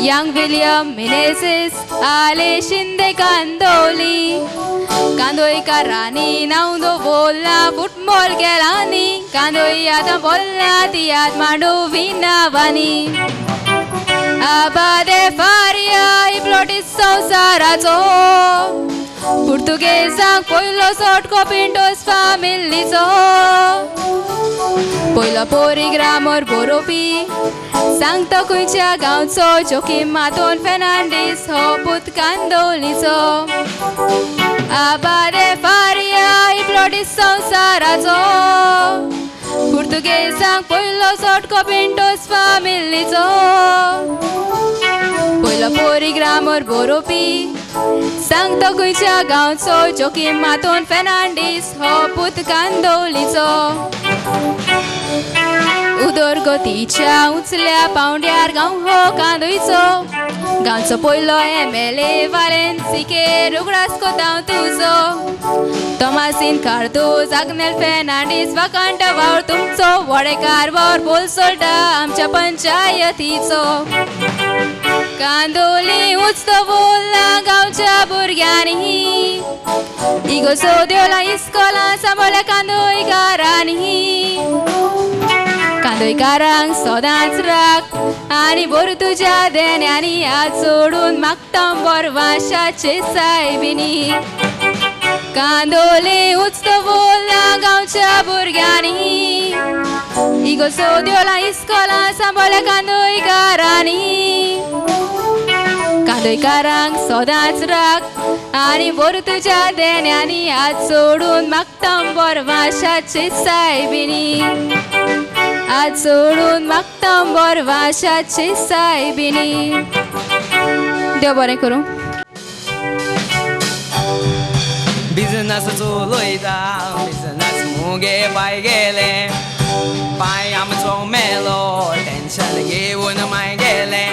यंग विलियम मिनेसिस आले शिंदे कांदोली. कांदोळीकारांनी नांव दवरला फुटबॉल गेलांनी कांदोळी आतां बोल्ला ती याद मांडोवी नांवांनी. आबादे फारिया ही प्लॉटीस संवसाराचो पुर्तुगेजांक पयलो सोटको पिंटोस फामिलीचो पयलो पोरिग्रामर बरोवपी सांगतो खंयच्या गांवचो जोकीम मातोन फेर्नांडीस हो पूत कांदोलीचो आबारे फारिया इप्लोडीस संवसाराचो पुर्तुगेजांक पयलो सोटको पिंटोस फामिलीचो पयलो पोरिग्रामर बरोवपी सांगतो खंयच्या गांवचो जोकीम मातोन फेर्नांडीस हो पूत कांदोलीचो उदरगतीच्या उंचल्या पावंड्यार गांव हो कांदोळीचो गांवचो पयलो MLA वालेन्सिके रुगडास कोतांव तुजो तोमासीन कार्दोज आग्नेल फेर्नांडीस वाकांट वावर तुमचो वडेकार वावर बोलसोल्डा आमच्या पंचायतीचो कांदोली उचतो बोलना गांवच्या भुरग्यांनी इगोसो देवला इस्कोला सांबाळल्या कांदोळकारांनी कांदोळकारांक सदांच राख आनी बरो तुज्या देण्यांनी हात जोडून मागता बोरवाशाचे सायबिनी कांदोली उचतो बोलना गांवच्या भुरग्यांनी इगोसो देवला इस्कोला सांबाळल्या कांदोळकारांनी कांदोळकारांक सदांच राख आनी बरो तुज्या देण्यांनी हात जोडून मागता बोरवाशाचे सायबिनी हात जोडून मागता बोरवाशाचे सायबिनी देव बरें करूं बिझनस चलयता बिझनस मुगे पाय गेले पाय आमचो मेलो टेन्शन घेवन माय गेले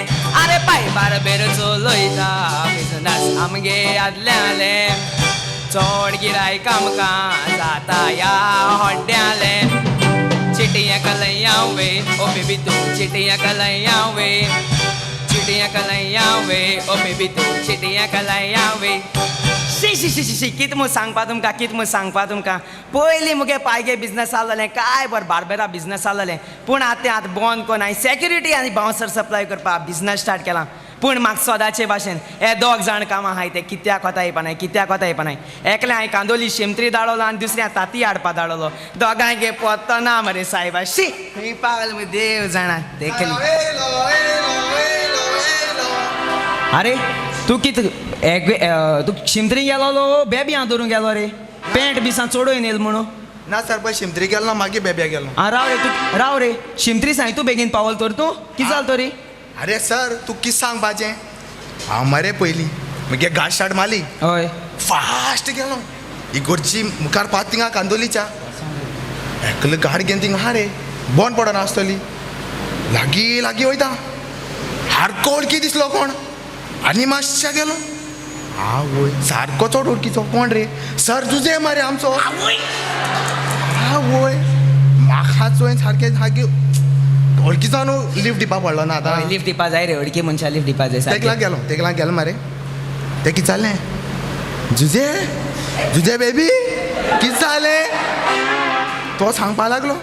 अरे पाय बारबेर चलयता बिझनस आमगे आदल्याले चड गिरायक आमकां जाता ह्या हड्ड्याले चिटियाक लयावे ओ बेबी तूं चिटियाक लयावे चिटियाक लयावे ओ बेबी तूं चिटियाक लयावे शी शी शी शी कित म्हूण सांगपा तुमकां कित म्हूण सांगपा तुमकां पयलीं मुगे पायगे बिझनस आहलोलें काय बरें बारबेरा बिझनस आहलोलें पूण आतां बंद कोन्न हांवें सेक्युरिटी आनी बाउन्सर सप्लाय करपाक बिझनस स्टार्ट केलां पूण म्हाका सदांचे भाशेन हे दोग जाण कामां आहाय ते कित्याक कोता येवपानाय कित्याक कोता येवपानाय एकल्या हांवें कांदोली शेमत्री धाडलो आनी दुसऱ्या तांती हाडपा धाडलो दोगांयगे पत्तो ना मरे सायबा शी खंय पावल मुगे देव जाणा देखली अरे तूं कित तूं शिमत्री गेलो बेबी हांव धरून गेलो रे पेंट बिसां चोडून येल म्हणून ना सर पळय शिमत्री गेलो ना मागीर बेब्या गेलो आं राव रे शिमत्री सांग तूं बेगीन पावल तर तूं कितें जाल तो रे अरे सर तूं कितें सांगपाचें हांव मरे पयलीं मुगे गाड स्टार्ट मारली हय फास्ट गेलो इगोरची मुखार पात थिंगा कांदोलीच्या एकलो गाड घेवन थिंगा आहा रे बंद पडना आसतली लागीं लागीं वयता सारको ओळखी दिसलो कोण आनी मातशें गेलो आवय सारको चड ओळखीचो कोण रे सर जुजे मरे आमचो आवय म्हाका चोय सारकें सारकें ओळखीचो न्हू लिफ्ट दिवपा पडलो ना आतां लिफ्ट दिवपा जाय रे अडकी मनशां लिफ्ट दिवपा जाय तेका गेलो मरे तें कितें जालें जुजे जुजे बेबी कितें जालें तो सांगपा लागलो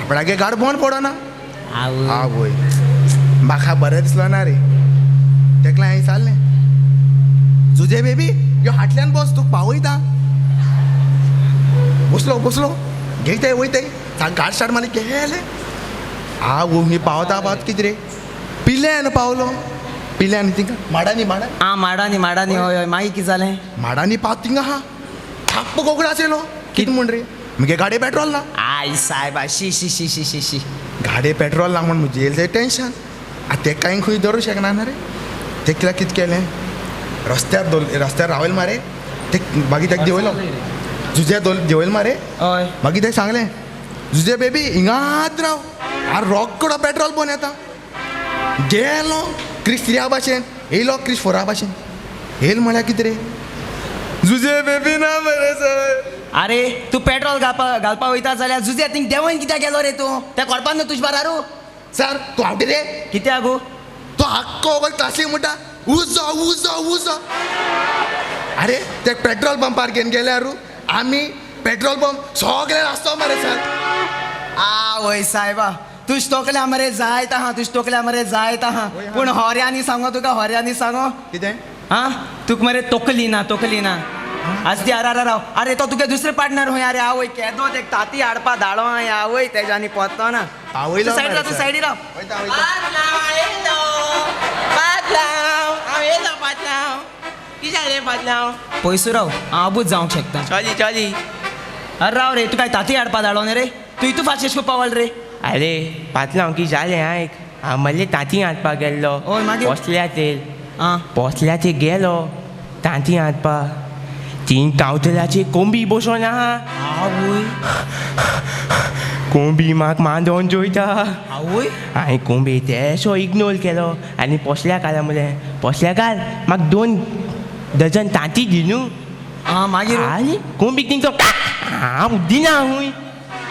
आपणागे गाड बंद पडना आवय म्हाका बरें दिसलो ना रे तेका हांवें चाललें जुजे बेबी यो हाटल्यान बस तूं पावयता बसलो घेयताय वयताय गाड स्टार्ट मारली गेले आवय मी पावता कितें रे पिल्यान पावलो पिल्यान थिंगा माडांनी माडांनी हय मागीर कितें जालें माडांनी पावत थिंगा आहा थाप्प कोंकणा आसलो कितें म्हण रे मुगे गाडये पेट्रोल ना आय सायबा शी शी शी शी शी शी गाडये पेट्रोल ना म्हण म्हजें येयलें तें टेंशन आतां तें कांय खंय धरूं शकना ना रे तेका कितें केलें रस्त्यार रावयल मारे ते मागीर तेका देंवयलो जुजे देंवयल मारे हय मागीर तेका सांगलें जुजे बेबी हिंगात राव हांव रोकडो पेट्रोल पोवन येता गेलो क्रिस 3 भाशेन येयलो क्रिस 4 भाशेन येयलो म्हळ्यार कितें रे जुजे बेबी ना मरे सर अरे तूं पेट्रोल घालपा वयता जाल्यार जुजे थिंग देंवयन कित्याक गेलो रे तूं त्या कोरपान न्हू तुजे बारारू सर तूं हावटी रे कित्याक गो तो आख्खो वगैरे क्लासी म्हणटा उजो अरे ते पेट्रोल पंपार घेवन गेल्यार आमी पेट्रोल पंप सगळे आसतो मरे सर आवय सायबा तूं स्टोकल्या मरे जायत आहा तूं स्टोकल्या मरे जायत आहा पूण होऱ्यांनी सांगो तुका होऱ्यांनी सांगो कितें आं तुका मरे तोकली ना आज ती अरे राव अरे तो तुगे दुसरे पार्टनर होय अरे आवय केदो एक ताती हाडपा धाडो आवय तेज्यानी पत्तो ना आवयलो सायडी राव तू सायडी राव पयसू राव हांव जावंक शकता चली चली अरे राव रे तू काय ताती हाडपा धाडो रे तू इतू फास्ट पावल रे अरे पातलांव की जालें आयक हांव मल्ले तांती हाडपाक गेल्लो ओय मागीर पोसल्याचेर गेलो तांती हाडपा तीन कावतलाची कोंबी बसोन आहा आवय कोंबी म्हाका मांडोन जोयता आवय हांवें कोंबी तेसो इग्नोर केलो आनी पोसल्याक घाला म्हणलें पोसल्याक घाल म्हाका 2 डझन तांती दी न्हू मागीर आनी कोंबीक तिंचो हांव दिना हूंय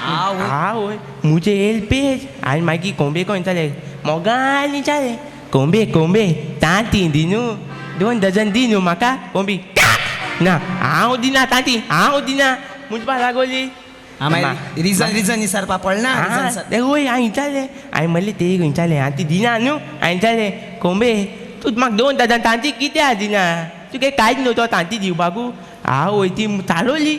आवय मुजे हेल्पेज आनी मागीर कोंबेक वयताले मोगान विचारलें कोंबे कोंबे तांती दी न्हू 2 डझन दी न्हू म्हाका कोंबी ना हांव दिना तांती हांव दिना म्हणपा लागोली रिजन विचारपा पडना वय हांवें विचारलें हांवें म्हणलें ते विचारलें हांव ती दिना न्हू हांवें विचारलें कोंबे तूं म्हाका 2 डझन तांती कित्याक दिना तुगे कांयच न्हू तो तांती दिवपाकू आवय ती चालोली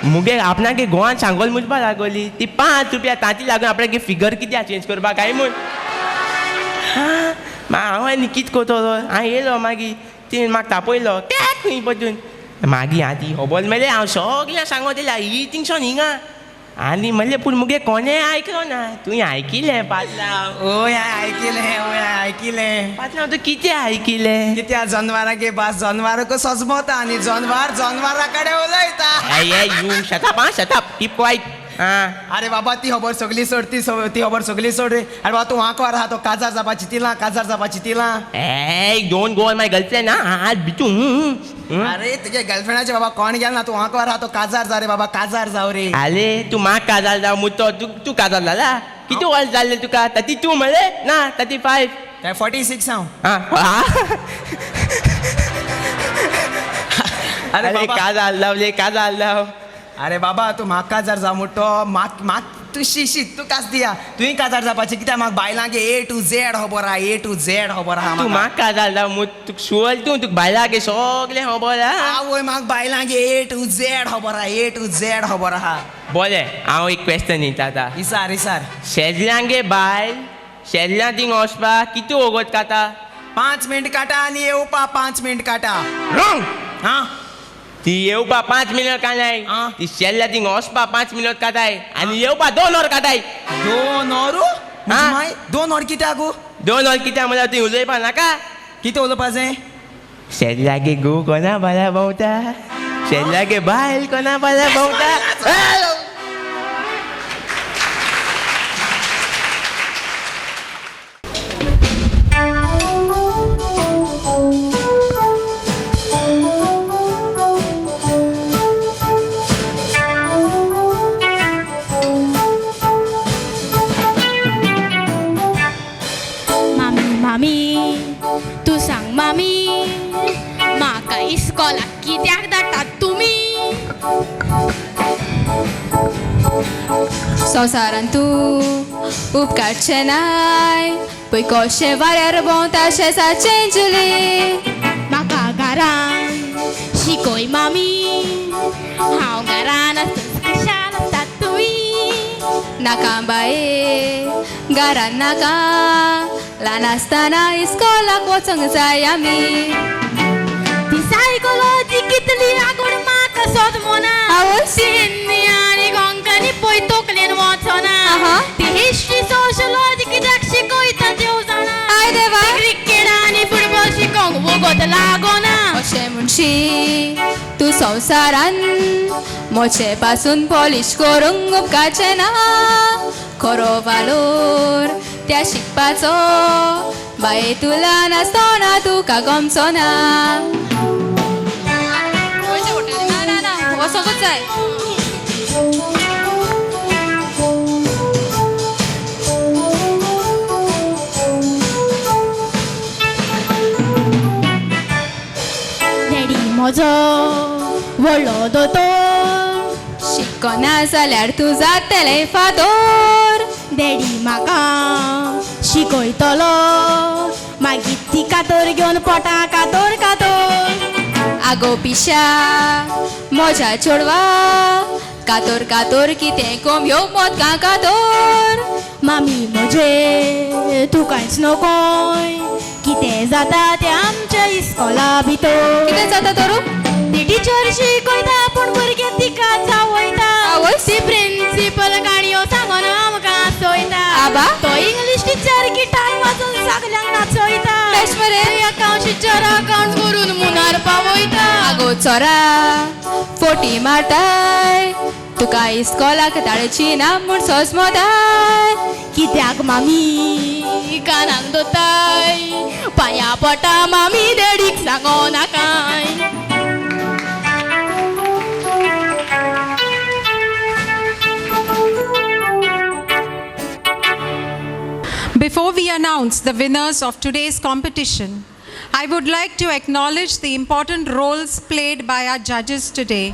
मुगे आपणागे गोवान सांगोल म्हणपा लागोली ती 5 रुपया तांती लागून आपणागे फिगर कित्याक चेंज करपाक काय म्हूण हांव आनी कितें कोतलो हांव येयलो मागीर ती म्हाका तापयलो खंय बसून मागीर हांव ती खबर मेळ्ळें हांव सगळ्यांक सांगो दिल्या ही थिंगसोन हिंगा आनी म्हणलें पूण मुगे कोणें आयकलो ना तुवें आयकिलें पातलांव ओय आयकिलें पातलांव तूं कितें आयकिलें कित्या जनवारागे भास जनवाराक सजमोता आनी जनवारा कडेन उलयता यू शताप कीप क्वायट अरे बाबा ती खबर सगली सोड ती खबर सगली सोड रे अरे बाबा तू हांको आहा तो काजार जावपाची तिलां don't go on my girlfriend आज बितू अरे तुगे गर्लफ्रेंडाचे बाबा कोण गेल ना तू हांको आहा तो काजार जा रे बाबा काजार जाव रे आले तू म्हाका काजार जाव मुतो तू काजार जाला किती वर्स जाल्ले तुका 32 म्हणलें ना 35 46 हांव अरे काजार लाव अरे बाबा तू म्हाका काजार जा मुट्टो म्हाक तू शिशीत तू कास दिया तुवें काजार जावपाचें कित्याक म्हाका बायलांगे A to Z खबर आहा तू म्हाका काजार जाव मुट तुका शुअर तुका बायलांगे सगलें खबर आहा आवय म्हाका बायलांगे A to Z खबर आहा बोले हांव एक क्वेश्चन विचारता आतां विचार शेजल्यांगे बायल शेजल्यां थिंग वचपाक कितें वोगोत काता 5 मिनट काटा आनी येवपा 5 मिनट काटा रॉंग ती येवपा 5 मिनट कानाय ती शेल्ल्या थिंग वचपा 5 मिनट काताय आनी येवपा 2 वर काताय 2 वर 2 वर कित्याक 2 वर कित्याक म्हळ्यार ती उलयपा नाका कितें उलोवपाचें शेल्ल्यागे घोव कोणा बाला भोंवता शेल्ल्यागे बायल कोणा बाला भोंवता तू सांग मामी म्हाका इस्कॉलाक कित्याक धाडटात तुमी संवसारान तूं उपकारचें नाय पळय कशें वाऱ्यार भोंवता शेजारचें जुली म्हाका घरान शिकोय मामी हांव घरान शान आसतात तुमी नाका बाये घरान नाका ल्हान आसतना इस्कॉलाक वचोंक जाय आमी ती सायकोलॉजी कितली लागून म्हाका सोदमोना सिडनी आनी कोंकणी पळय तकलेन वचना ती हिस्ट्री सोशियोलॉजी कित्याक शिकयता देव जाणा आय देवा क्रिकेट आनी फुटबॉल शिकोंक वगत लागोना अशें म्हणशी तूं संवसारान मोचे पासून पॉलिश करूंक उपकारचें ना खरो वालोर त्या शिकपाचो बाये तुला नासतना तुका गमचो ना वचोंकूच जाय डॅडी म्हजो व्हडलो दोतोर शिकना जाल्यार तूं जातलें फादोर डॅडी म्हाका शिकयतलो मागीर ती कातर घेवन पोटा कातर आगो पिशा म्हज्या चोडवा कातोर कातोर कितें कोंब्यो मोदकां कातोर मामी म्हजे तूं कांयच नकोय कितें जाता तें आमच्या इस्कॉला भितर कितें जाता तरू ती टिचर शिकयता पूण भुरगे तिका चावयता ती प्रिंसिपल गाणयो सांगून आमकां चोयता आबा तो इंग्लीश टिचर गिटार वाजोवन सगल्यांक नाचयता बेश मरे अकाउंट टिचर अकाउंट करून मुनार पावयता आगो चोरा फोटी मारताय तुका इस्कॉलाक धाडची ना म्हूण सोजमोताय कित्याक मामी कानाक दोताय पांया पोटा मामी डॅडीक सांगो नाकाय Before we announce the winners of today's competition, I would like to acknowledge the important roles played by our judges today.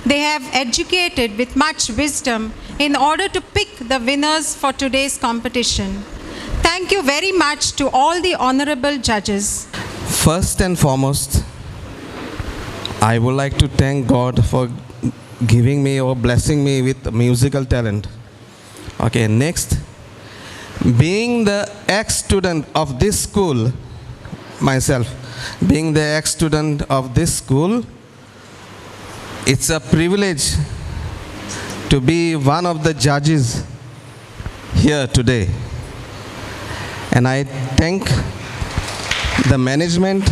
They have educated with much wisdom in order to pick the winners for today's competition. Thank you very much to all the honorable judges. First and foremost, I would like to thank God for giving me or blessing me with musical talent. Okay, next. Being the ex-student of this school, myself, being the ex-student of this school, it's a privilege to be one of the judges here today. And I thank the management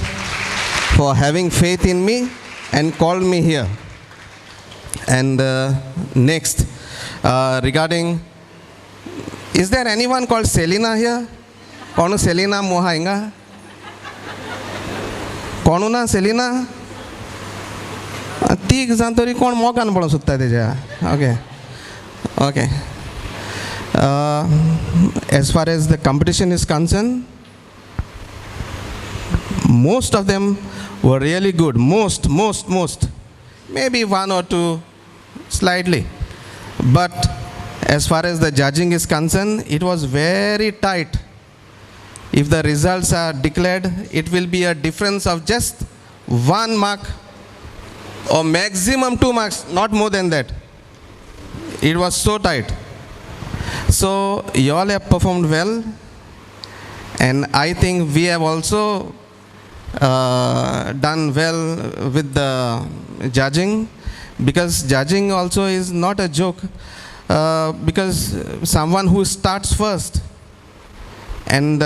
for having faith in me and called me here. And next, regarding, is there anyone called Selina here? Konu Selina Mohainga? Konu na Selina? तीग जाण तरी कोण मोगान पळोवंक सोदता तेज्या okay okay as far as the competition is concerned, most of them were really good. Most. Maybe one or two slightly. But as far as the judging is concerned, it was very tight. If the results are declared, it will be a difference of just 1 mark or maximum 2 marks, not more than that. It was so tight. So you all have performed well, and I think we have also done well with the judging, because judging also is not a joke, because someone who starts first and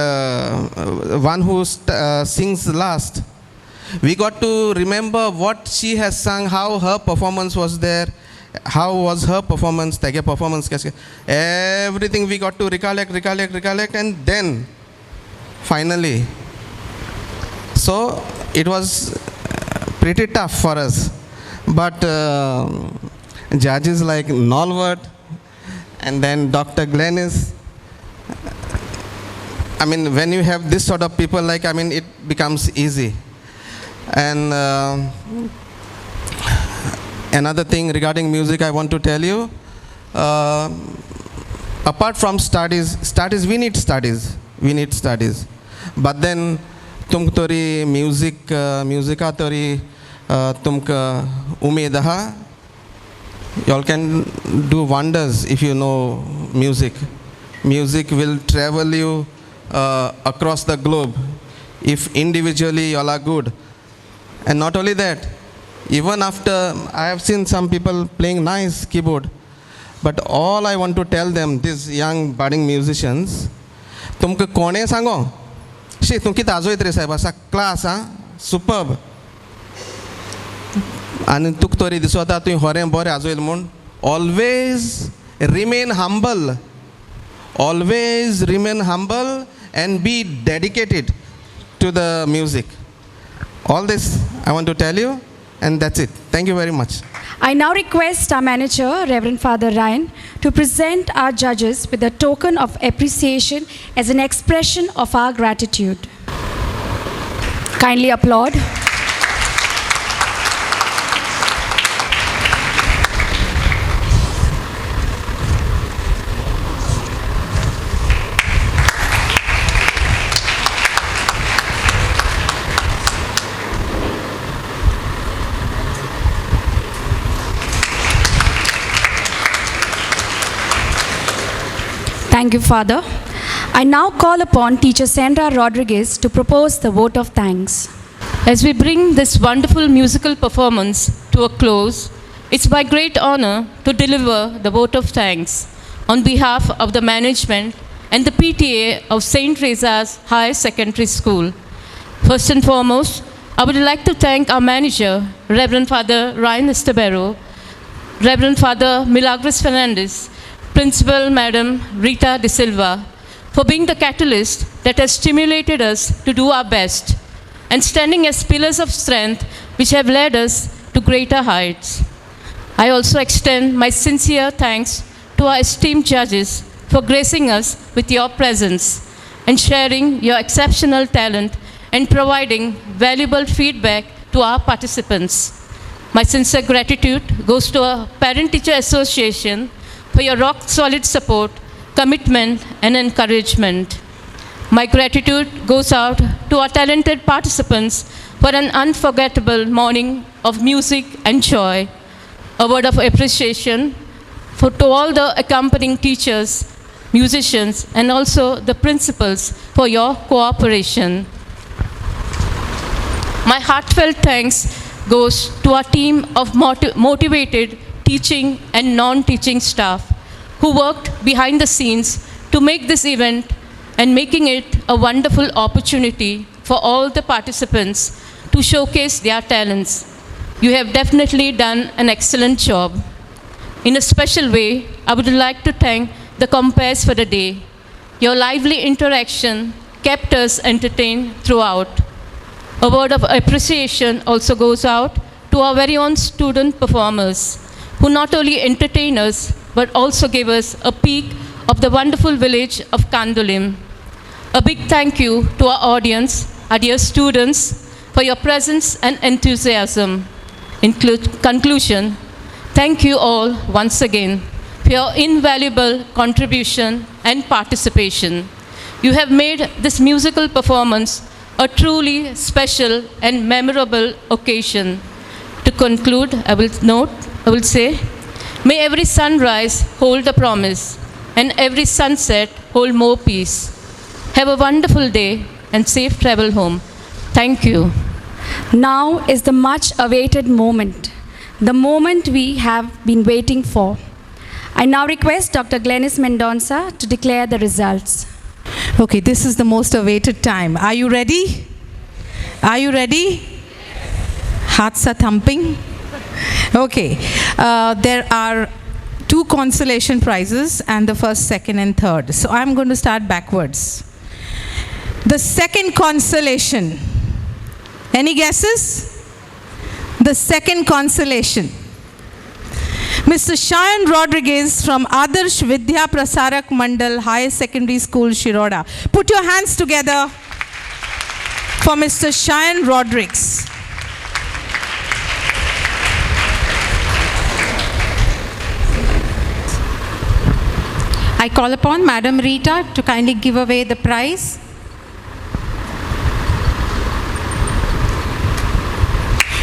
one who sings last, we got to remember what she has sung, how her performance was there, how was her performance, everything we got to recollect, and then finally. So it was pretty tough for us. But judges like Nolwart and then Dr. Glennis, I mean, when you have this sort of people, like, I mean, it becomes easy. And another thing regarding music I want to tell you, apart from studies, we need studies. But then, tumtori musica tori tumka umed ha. You all can do wonders if you know music. Music will travel you across the globe if individually you all are good. And not only that, even after, I have seen some people playing nice keyboard, but all I want to tell them, these young budding musicians, tumka kone sango? She tumki tazoit re sahib, asa class, superb. And tuk tori diswata tu horem bore azoil mun. Always remain humble. Always remain humble and be dedicated to the music. All this I want to tell you, and that's it. Thank you very much. I now request our manager, Reverend Father Ryan, to present our judges with a token of appreciation as an expression of our gratitude. Kindly applaud. Thank you, Father. I now call upon Teacher Sandra Rodriguez to propose the vote of thanks. As we bring this wonderful musical performance to a close, it's my great honor to deliver the vote of thanks on behalf of the management and the PTA of St. Teresa's Higher Secondary School. First and foremost, I would like to thank our manager, Reverend Father Ryan Estabero, Reverend Father Milagros Fernandez, Principal Madam Rita De Silva, for being the catalyst that has stimulated us to do our best and standing as pillars of strength which have led us to greater heights. I also extend my sincere thanks to our esteemed judges for gracing us with your presence and sharing your exceptional talent and providing valuable feedback to our participants. My sincere gratitude goes to our Parent-Teacher Association for your rock-solid support, commitment, and encouragement. My gratitude goes out to our talented participants for an unforgettable morning of music and joy. A word of appreciation to all the accompanying teachers, musicians, and also the principals for your cooperation. My heartfelt thanks goes to our team of motivated teaching and non-teaching staff who worked behind the scenes to make this event and making it a wonderful opportunity for all the participants to showcase their talents. You have definitely done an excellent job. In a special way, I would like to thank the compares for the day. Your lively interaction kept us entertained throughout. A word of appreciation also goes out to our very own student performers, who not only entertain us, but also gave us a peek of the wonderful village of Kandolim. A big thank you to our audience, our dear students, for your presence and enthusiasm. In conclusion, thank you all once again for your invaluable contribution and participation. You have made this musical performance a truly special and memorable occasion. To conclude, I will say, may every sunrise hold a promise and every sunset hold more peace. Have a wonderful day and safe travel home. Thank you. Now is the much awaited moment, the moment we have been waiting for. I now request Dr. Glenis Mendonça to declare the results. Okay, this is the most awaited time. Are you ready? Are you ready? Hearts are thumping. Okay, there are 2 consolation prizes and the first, second, and third. So I'm going to start backwards. The second consolation. Any guesses? The second consolation. Mr. Shayan Rodriguez from Adarsh Vidya Prasarak Mandal Higher Secondary School, Shiroda. Put your hands together for Mr. Shayan Rodriguez. I call upon Madam Rita to kindly give away the prize.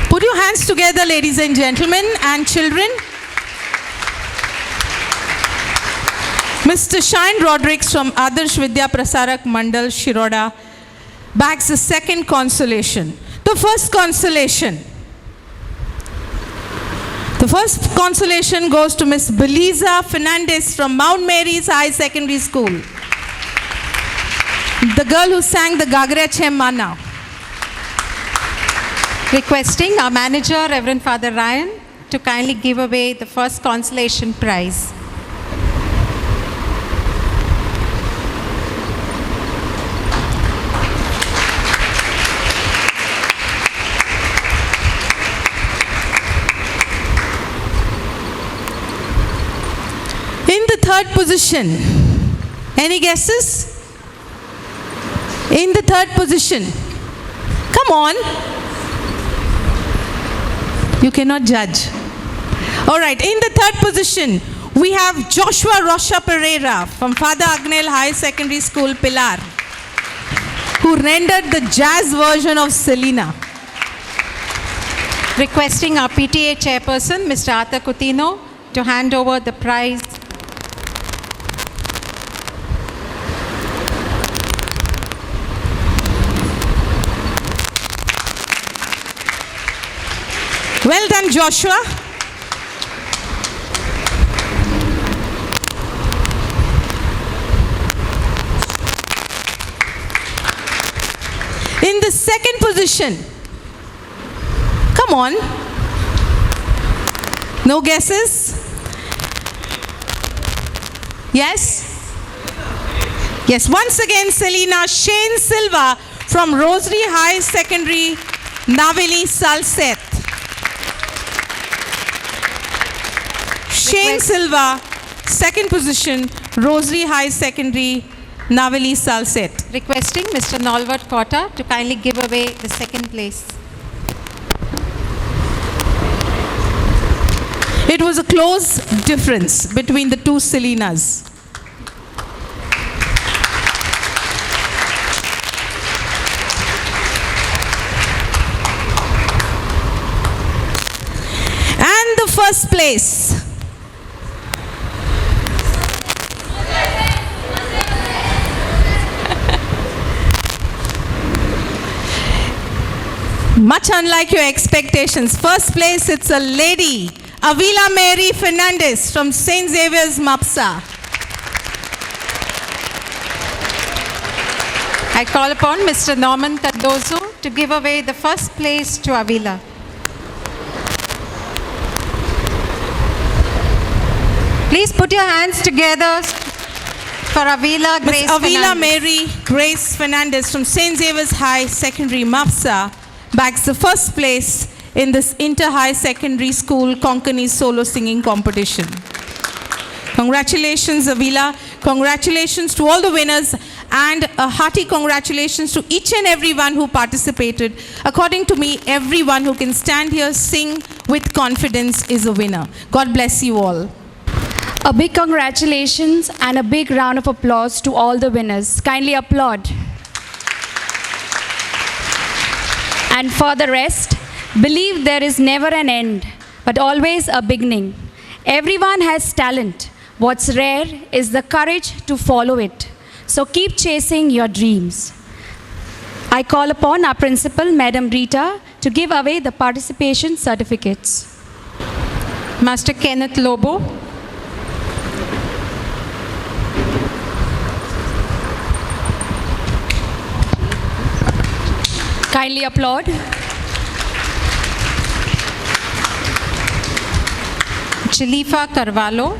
Put your hands together, ladies and gentlemen and children. Mr. Shayan Rodriguez from Adarsh Vidya Prasarak Mandal, Shiroda, bags the second consolation. The first consolation. The first consolation goes to Miss Beliza Fernandez from Mount Mary's High Secondary School. The girl who sang the Gagre Che Mana. Requesting our manager, Reverend Father Ryan, to kindly give away the first consolation prize. In the third position, any guesses? In the third position, come on. You cannot judge. All right, in the third position, we have Joshua Rocha Pereira from Father Agnel High Secondary School, Pilar, who rendered the jazz version of Selena. Requesting our PTA chairperson, Mr. Arthur Coutinho, to hand over the prize. Well done, Joshua. In the second position, come on. No guesses? Yes? Yes, once again, Selena Shane Silva from Rosary High Secondary, Naveli Salset. Shane Silva, second position, Rosary High Secondary, Naveli Salset. Requesting Mr. Nolwart Kota to kindly give away the second place. It was a close difference between the two Selenas. And the first place. Much unlike your expectations. First place, it's a lady, Avila Mary Fernandez from St. Xavier's, Mapsa. I call upon Mr. Norman Cardozo to give away the first place to Avila. Please put your hands together for Avila Grace Ms. Avila Fernandez. Mary Grace Fernandez from St. Xavier's High Secondary, Mapsa, bags the first place in this Inter-High Secondary School Konkani Solo Singing Competition. Congratulations, Avila. Congratulations to all the winners, and a hearty congratulations to each and everyone who participated. According to me, everyone who can stand here, sing with confidence is a winner. God bless you all. A big congratulations and a big round of applause to all the winners. Kindly applaud. And for the rest, believe there is never an end, but always a beginning. Everyone has talent. What's rare is the courage to follow it. So keep chasing your dreams. I call upon our principal, Madam Rita, to give away the participation certificates. Master Kenneth Lobo. Kindly applaud. Chilifa Carvalho.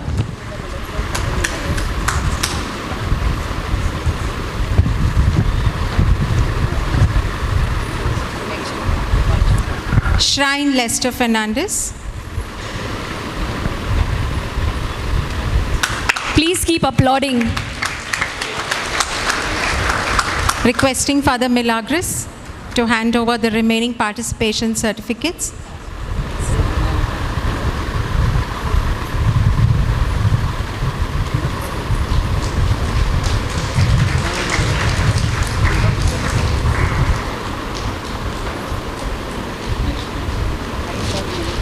Shrine Lester Fernandez. Please keep applauding. Requesting Father Milagres to hand over the remaining participation certificates.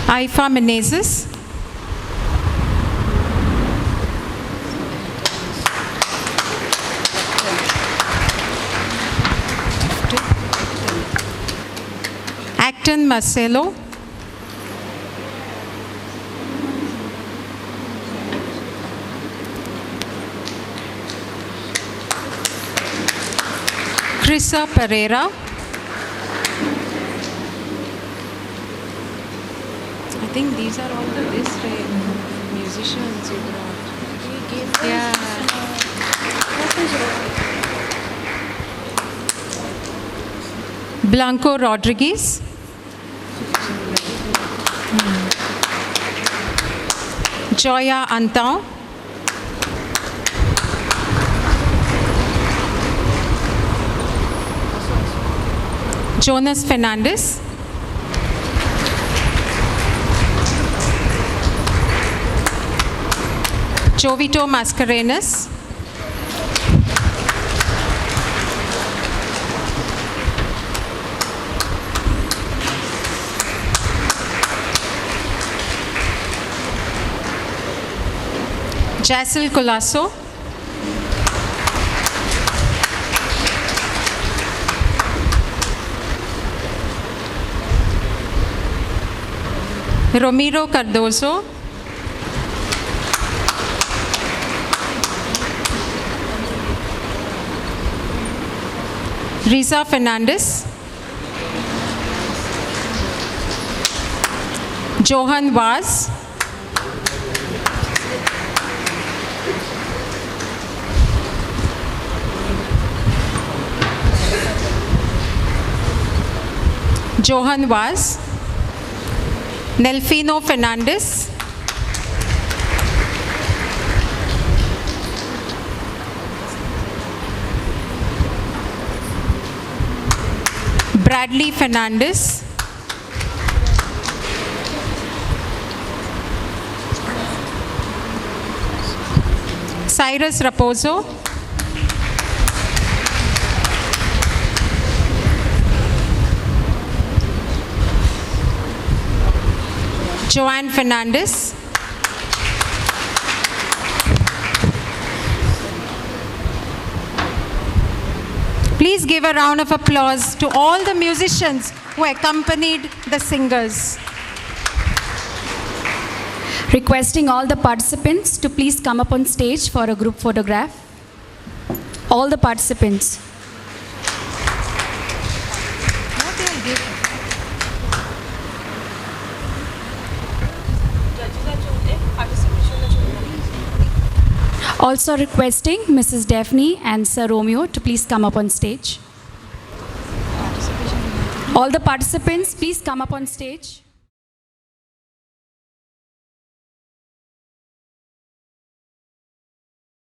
Aifa Menezes. Acton Marcelo. Krisa Pereira. I think these are all the musicians you brought. Yeah. Blanco Rodriguez. Joya Antão. Jonas Fernandez. Jovito Mascarenas. Jasil Colasso. Romero Cardozo, Riza Fernandez, Johan Vaz, Johan Vaz, Nelfino Fernandez, Bradley Fernandez, Cyrus Raposo, Joanne Fernandez, please give a round of applause to all the musicians who accompanied the singers. Requesting all the participants to please come up on stage for a group photograph. All the participants. Also requesting Mrs. Daphne and Sir Romeo to please come up on stage. All the participants, please come up on stage.